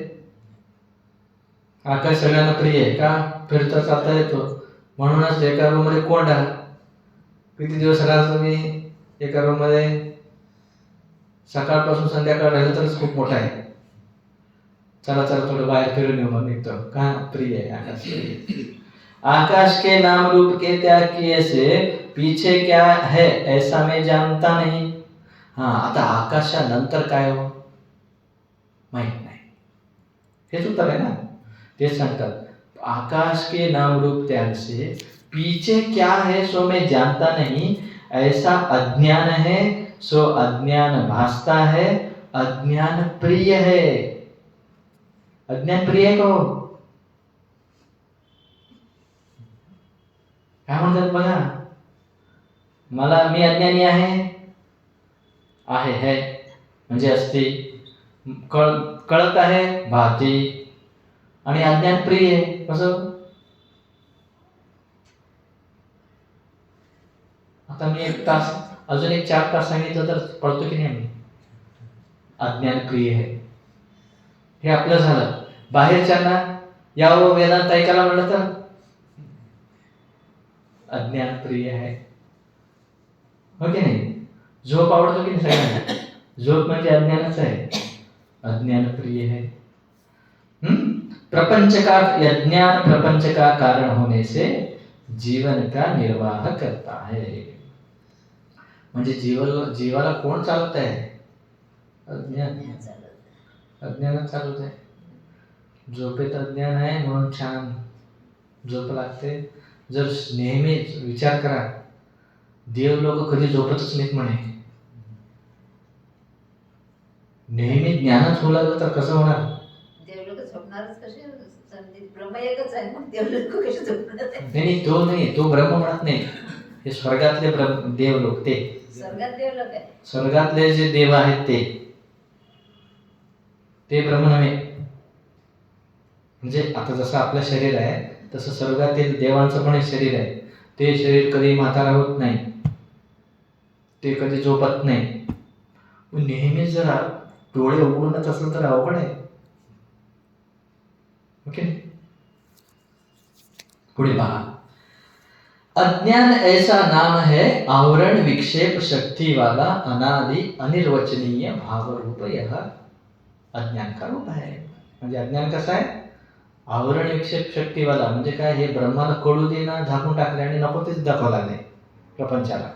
आकाश सगळ्यांना प्रिय आहे का? फिरता चालता येतो. म्हणूनच एका रूम मध्ये कोंडा. किती दिवस राहतो तुम्ही एका रूम मध्ये? सकाळपासून संध्याकाळ राहिलं तरच खूप मोठा आहे. चला थोडं बाहेर फिरून येऊ मग निघतो. का? प्रिय आहे आकाश. आकाश के नाम रूप के त्याग किए से पीछे क्या है ऐसा मैं जानता नहीं. हा, आता आकाशानंतर काय हो माहित नाही. हेच उत्तर आहे ना. तेच सांगतात, आकाश के नाम रूप त्याग से पीछे क्या है सो मैं जानता नहीं. ऐसा अज्ञान है सो अज्ञान भासता है, अज्ञान प्रिय है. अज्ञान प्रिय आहे का हो? काय म्हणतात बघा, मी अज्ञानी आहे म्हणजे असते, कळत आहे भाती, आणि अज्ञान प्रिय आहे. कसं? आता मी 1 तास अजून 4 तास सांगितलं तर पळतो की नाही आम्ही? अज्ञान प्रिय आहे. हे आपलं झालं. बाहेरच्यांना यावं वेदांत ऐकायला म्हणलं तर अज्ञान प्रिय आहे. हो की नाही? झोप आवडतो की नाही सगळ्यांना? झोप म्हणजे अज्ञानच आहे. अज्ञान प्रिय है. प्रपंच का कारण होने से जीवन का निर्वाह करता है. म्हणजे जीवाला कोण चालवत आहे? अज्ञान चालवत आहे. झोपेत अज्ञान आहे म्हणून छान झोप लागते. जर नेहमी विचार करा, देव लोक कधी झोपतच नाहीत म्हणे. नेहमी ज्ञानच होऊ लागलं तर कसं होणार? देव लोक झोपणारच कसे? ब्रह्म एकच आहे, मग देव लोक कसे झोपणार? नाही, तो नाही, तो ब्रह्म म्हणत नाही. हे स्वर्गातले देव लोक, ते स्वर्गात देव लोक आहे. स्वर्गातले जे देव आहेत ते ब्रह्म नव्हे. म्हणजे आता जसं आपलं शरीर आहे तसं स्वर्गातील देवांचं पण एक शरीर आहे. ते शरीर कधी म्हातारा होत नाही, ते कधी झोपत नाही. नेहमी जर डोळे उघडूनच असेल तर अवघड आहे. ओके, पुढे पहा. अज्ञान ऐसा नाम है आवरण विक्षेप शक्ति वाला अनादि अनिर्वचनीय भाव रूप. यह अज्ञान का रूप है. म्हणजे अज्ञान कसं आहे? आवरण विक्षेप शक्ती वाला. म्हणजे काय? हे ब्रह्माला कळू दे ना, झाकून टाकले आणि नको तेच दाखवा लागले प्रपंचाला.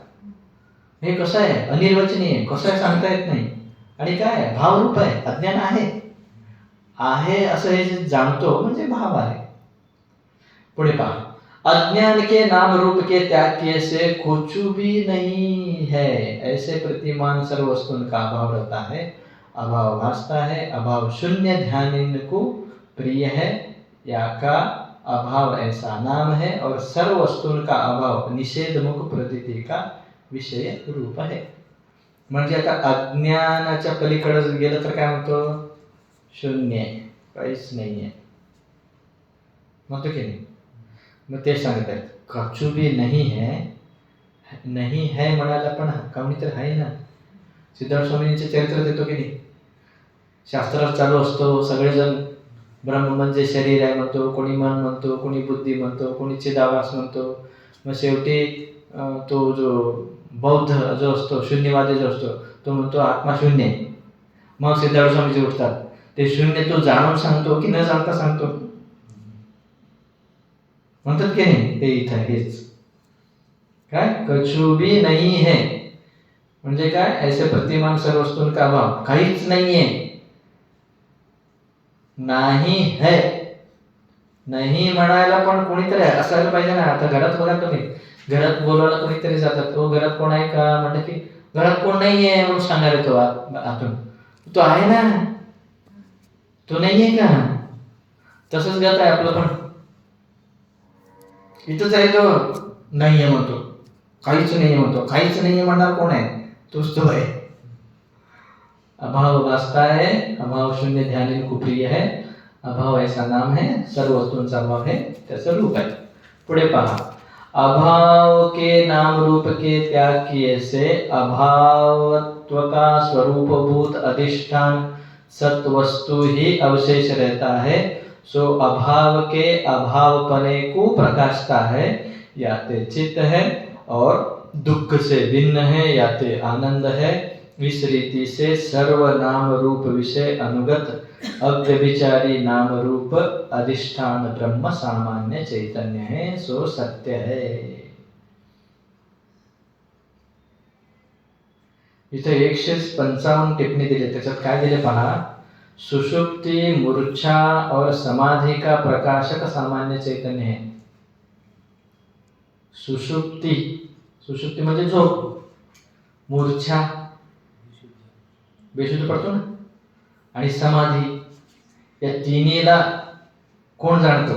हे कसं आहे? अनिर्वचनीय, कसं आहे सांगता येत नाही. आणि काय? भावरूप आहे. अज्ञान आहे असं हे जे जाणतो म्हणजे भाव आहे. पुढे पहा. अज्ञान के नाम रूप के त्याग किए से कुछ भी नहीं है. ऐसे प्रतिमान सर्व वस्तुओं का अभाव रहता है. अभाव भासता है. अभाव शून्य ध्यान इनको प्रिय है. या का अभाव ऐसा नाम है और सर्व वस्तुओं का अभाव निषेध मुख प्रतीति का विषय रूप है. म्हणजे आता अज्ञानाच्या पलीकडे गेलं तर काय म्हणतो? शून्य आहे, काहीच नाही आहे म्हणतो की नाही. मग ते सांगतात कछु भी नहीं है म्हणायला पण कावणी तर आहे ना. सिद्धार्थ स्वामींचे चरित्र देतो की नाही. शास्त्र चालू असतो, सगळेजण ब्रह्म म्हणजे शरीर आहे म्हणतो, कोणी मन म्हणतो, कोणी बुद्धी म्हणतो, कोणी चिदाभास म्हणतो. मग शेवटी तो जो बौद्ध जो असतो, शून्यवादी जो असतो, तो म्हणतो आत्मा शून्य आहे. मग सिद्धार्थ स्वामीजी उठतात, ते शून्य तो जाणून सांगतो की न जाणता सांगतो म्हणतात की नाही. ते इथं हेच काय? कछु भी नहीं है म्हणजे काय? ऐसे प्रतिमान सर्व वस्तूं का अभाव. काहीच नाहीये. नाही है, नाही म्हणायला पण कोणीतरी असायला पाहिजे ना. आता घरात बघा तुम्ही, घरात बोलवायला कोणीतरी जातात. तो घरात कोण आहे का म्हणलं की घरात कोण नाहीये म्हणून सांगायला येतो आतून. तो आहे ना, तो नाहीये का? तसंच घरात आहे आपलं पण. इथंच आहे, तो नाहीये म्हणतो, काहीच नाहीये म्हणतो. काहीच नाहीये म्हणणार कोण आहे? तोच तो आहे. अभाव वास्ता है. अभाव शून्य ध्यान इनको प्रिय है. अभाव ऐसा नाम है, सर्व वस्तूंचा अभाव है, त्याचं रूप आहे. पुढे पहा. अभाव के नाम रूप के त्याग किए से अभावत्व का स्वरूपभूत अधिष्ठान सत्वस्तु ही अवशेष रहता है. सो अभाव के अभावपने को प्रकाशता है. या ते चित्त है और दुख से भिन्न है, या ते आनंद है. इस रीति से सर्व नाम रूप विषय अनुगत अव्यभिचारी नाम रूप अधिष्ठान ब्रह्म सामान्य चैतन्य है. सो सत्य है. इथे 155 टिप्पणी दिली. त्याच्यात काय दिले पहा. सुषुप्ति, मूर्छा और समाधि का प्रकाशक सामान्य चैतन्य है. सुषुप्ति म्हणजे झोप, मूर्छा बेशुद्ध पडतो ना, आणि समाधी, या तिन्हीला कोण जाणतो?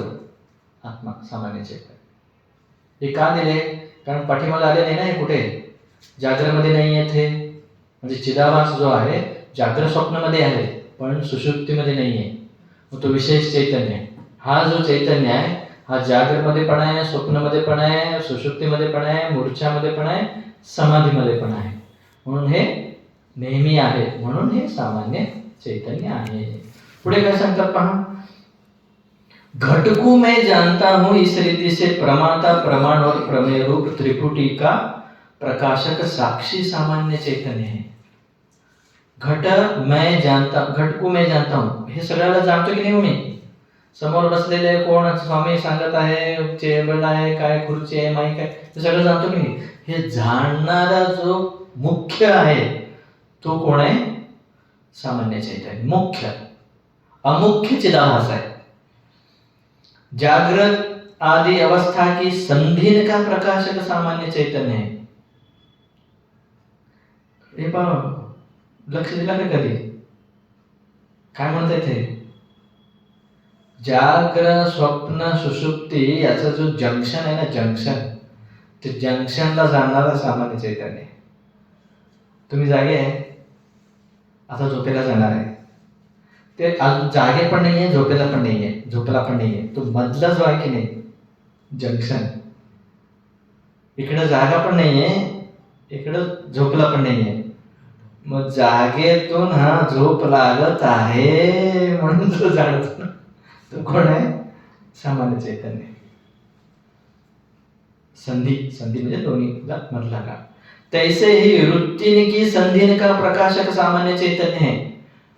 आत्मा, सामान्य चैतन्य. हे का दिले? कारण पाठीमागे आले नाही ना हे कुठे. जागृमध्ये नाही येत हे. म्हणजे चिदाभास जो आहे जागृत स्वप्नामध्ये आहे पण सुषुप्तीमध्ये नाही आहे. मग तो विशेष चैतन्य आहे. हा जो चैतन्य आहे हा जागृतमध्ये पण आहे, स्वप्नामध्ये पण आहे, सुषुप्तीमध्ये पण आहे, मूर्छामध्ये पण आहे, समाधीमध्ये पण आहे. म्हणून हे नेहमी आहे, म्हणून हे सामान्य चैतन्य आहे. पुढे काय सांगतात पहा. घट को मैं जानता हूं इस रीति से प्रमाता, प्रमाण और प्रमेय रूप त्रिपुटी का प्रकाशक साक्षी सामान्य चैतन्य है. घट को मैं जानता हूं. हे सगळ्याला जाणतो की नाही हो मी. समोर बसलेले कोण, स्वामी सांगत आहे, टेबल आहे, काय खुर्ची आहे, माईक आहे, हे सगळं जाणतो की नाही. हे जाणणारा जो मुख्य आहे तो कोण आहे? सामान्य चैतन्य. मुख्य, अमुख्य चिदाभास है. जागृत आदि अवस्था की संधि का प्रकाशक सामान्य चैतन्य है. हे पण लक्ष दिला का कधी? काय म्हणताय ते? जाग्र स्वप्न सुषुप्ती याचा जो जंक्शन आहे ना, जंक्शन, ते जंक्शनला जाणारा सामान्य चैतन्य. तुम्ही जागे आहे, आता झोपेला जाणार आहे. ते जागे पण नाहीये, झोपेला पण नाहीये, झोपेला पण नाहीये. तो मधला जो आहे की नाही जंक्शन, इकडं जागा पण नाहीये, इकडं झोपला पण नाहीये. मग जागेतून हा झोप लागत आहे म्हणून तो जाणतो. तो कोण आहे? सामान्य चैतन्य. संधी, संधी म्हणजे दोन्ही मधला का. तैसे ही वृत्तीने की संधीने का प्रकाशक सामान्य चैतन्य है.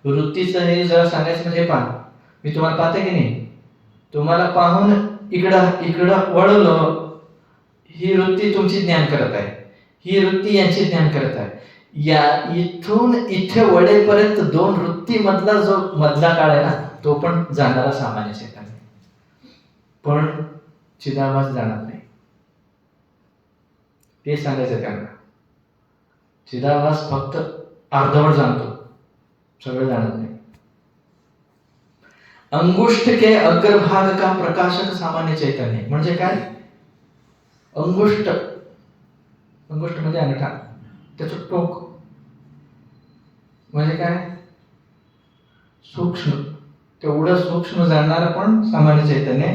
वृत्तीचं हे जरा सांगायचं म्हणजे पहा, मी तुम्हाला पाहते की नाही, तुम्हाला पाहून इकडं वळलं, ही वृत्ती तुमची ज्ञान करत आहे, ही वृत्ती यांची ज्ञान करत आहे. या इथून इथे वळेपर्यंत दोन वृत्ती मधला जो मधला काळ आहे ना, तो पण जाणारा सामान्य चैतन्य. पण चिदाभास जाणार नाही, ते सांगायचं त्यांना. चिदाभास फक्त अर्धवट जाणतो, सगळं जाणत नाही. अंगुष्ठ के अग्रभाग का प्रकाशक सामान्य चैतन्य म्हणजे काय? अंगुष्ठ, अंगुष्ठ म्हणजे अंगठा, त्याचं टोक म्हणजे काय? सूक्ष्म, तेवढं सूक्ष्म जाणणारं पण सामान्य चैतन्य.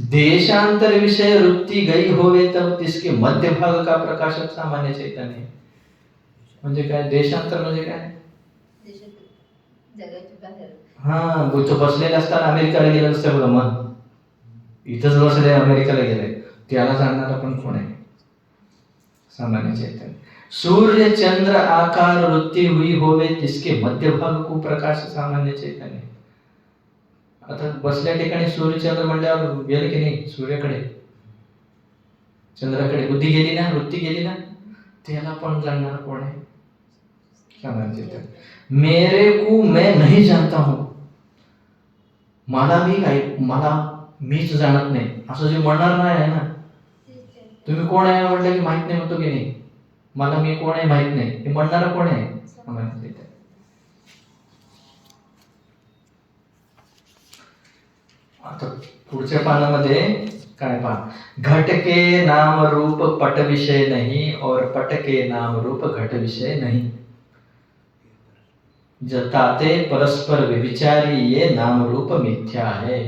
देशांतर विषय वृत्ती गई होवे तब तिसके मध्य भाग का प्रकाशक सामान्य चैतन्य. म्हणजे काय? देशांतर म्हणजे काय? जगाच्या बाहेर. हा, तो बसलेला असताना अमेरिकेला गेला असतं बघा, मन इथंच बसले, अमेरिकेला गेले, त्याला जाणणारा पण कोण आहे? सामान्य चैतन्य. सूर्य चंद्र आकार वृत्ती हुई होवे तिसके मध्य भाग को प्रकाश सामान्य चैतन्य. आता बसल्या ठिकाणी सूर्य चंद्र म्हणल्यावर गेले की नाही सूर्याकडे, चंद्राकडे बुद्धी गेली ना, वृत्ती गेली ना, त्याला पण जाणणार कोण आहे? सामान्य चैतन्य. मेरे को मैं नहीं जानता हूं, मला मी काय, मला मीच जाणत नाही असं जे म्हणणार नाही आहे ना. तुम्ही कोण आहे म्हटलं की माहित नाही म्हणतो की नाही, मला मी कोण आहे माहित नाही, हे म्हणणार कोण आहे? सामान्य चैतन्य. आता पुढच्या पानामध्ये काय पहा, घट के नाम रूप पट विषय नहीं और पट के नाम रूप घट विषय नहीं. जताते परस्पर व्यभिचारी ये नाम रूप मिथ्या है.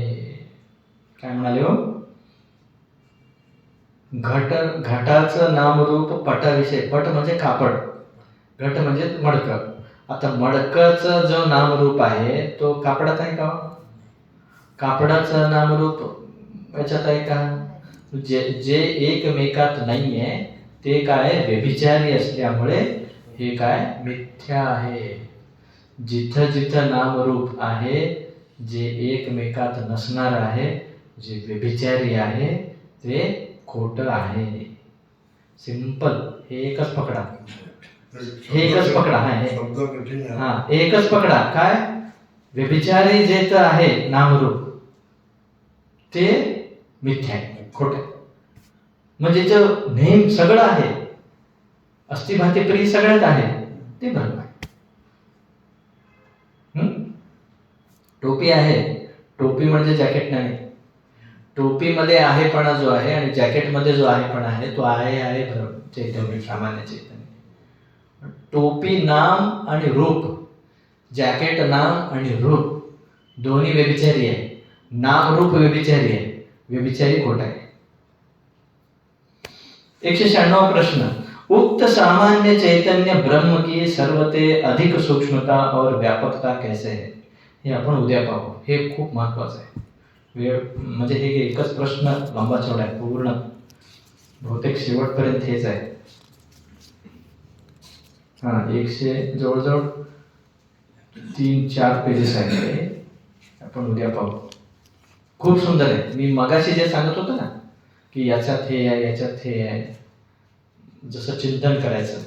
काय म्हणाले हो? घटाचं नामरूप पटाविषय, पट म्हणजे कापड, घट म्हणजे मडकं. आता मडकचं जो नामरूप आहे तो कापडात आहे का? कापडाचं नामरूप याच्यात आहे का? जे एकमेकात नाही आहे ते काय? व्यभिचारी असल्यामुळे हे काय? मिथ्या आहे. जिथं जिथं नामरूप आहे जे एकमेकात नसणार आहे, जे व्यभिचारी आहे, ते खोटं आहे. सिंपल, हे एकच पकडा, हे एकच पकडा. हा, एकच पकडा. काय? व्यभिचारी जे तर आहे नामरूप ते मिथ्या आहे, खोटं. म्हणजे जे नेम सगळं आहे, अस्थिभाती प्रिय सगळ्यात आहे, ते ब्रह्म आहे. टोपी आहे, टोपी म्हणजे जॅकेट नाही. टोपीमध्ये आहेपणा जो आहे आणि जॅकेटमध्ये जो आहेपणा आहे तो आहे ब्रह्म चैतन्य, सामान्य चैतन्य. टोपी नाम आणि रूप, जॅकेट नाम आणि रूप दोन्ही व्यभिचारी आहे. नाम रूप व्यभिचारी आहे, व्यभिचारी खोटा आहे. 196 प्रश्न. उक्त सामान्य चैतन्य ब्रह्म की सर्वते अधिक सूक्ष्मता और व्यापकता कैसे है? हे आपण उद्या पाहू. हे खूप महत्वाचं आहे. वेळ म्हणजे हे एकच प्रश्न लंबा चौडा आहे, पूर्ण बहुतेक शेवटपर्यंत हेच आहे. हा, 100 जवळजवळ 3-4 पेजेस आहेत. आपण उद्या पाहू. खूप सुंदर आहे. मी मगाशी जे सांगत होतो ना की याच्यात हे आहे, याच्यात हे आहे, जसं चिंतन करायचं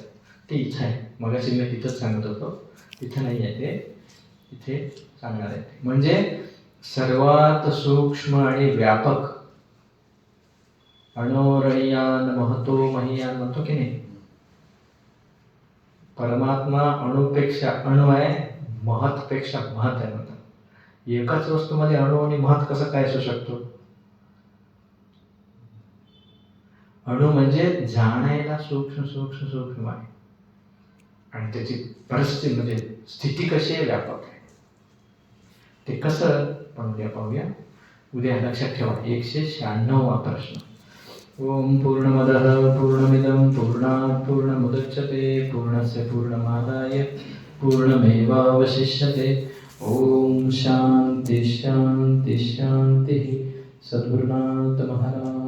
ते इथं आहे. मगाशी मी तिथंच सांगत होतो, तिथं नाही आहे ते, इथे सांगणार आहे. म्हणजे सर्वात सूक्ष्म आणि व्यापक, अणोरणीयान महतो महियान म्हणतो की नाही. परमात्मा अणुपेक्षा अणु आहे, महतपेक्षा महत आहे म्हणतात. एकाच वस्तूमध्ये अणु आणि महत कसं काय असू शकतो? अणु म्हणजे जाणायला सूक्ष्म सूक्ष्म सूक्ष्म आहे आणि त्याची परिस्थिती म्हणजे स्थिती कशी आहे, व्यापक आहे. ते कसं पण उद्या पाहूया. उद्या लक्षात ठेवा 196वा प्रश्न. ओम पूर्णमदः पूर्णमिदं पूर्णात् पूर्णमुदच्यते पूर्णस्य पूर्णमादाय पूर्णमेवावशिष्यते. ओम शांती शांती शांती. सद्गुरुनाथ महाराज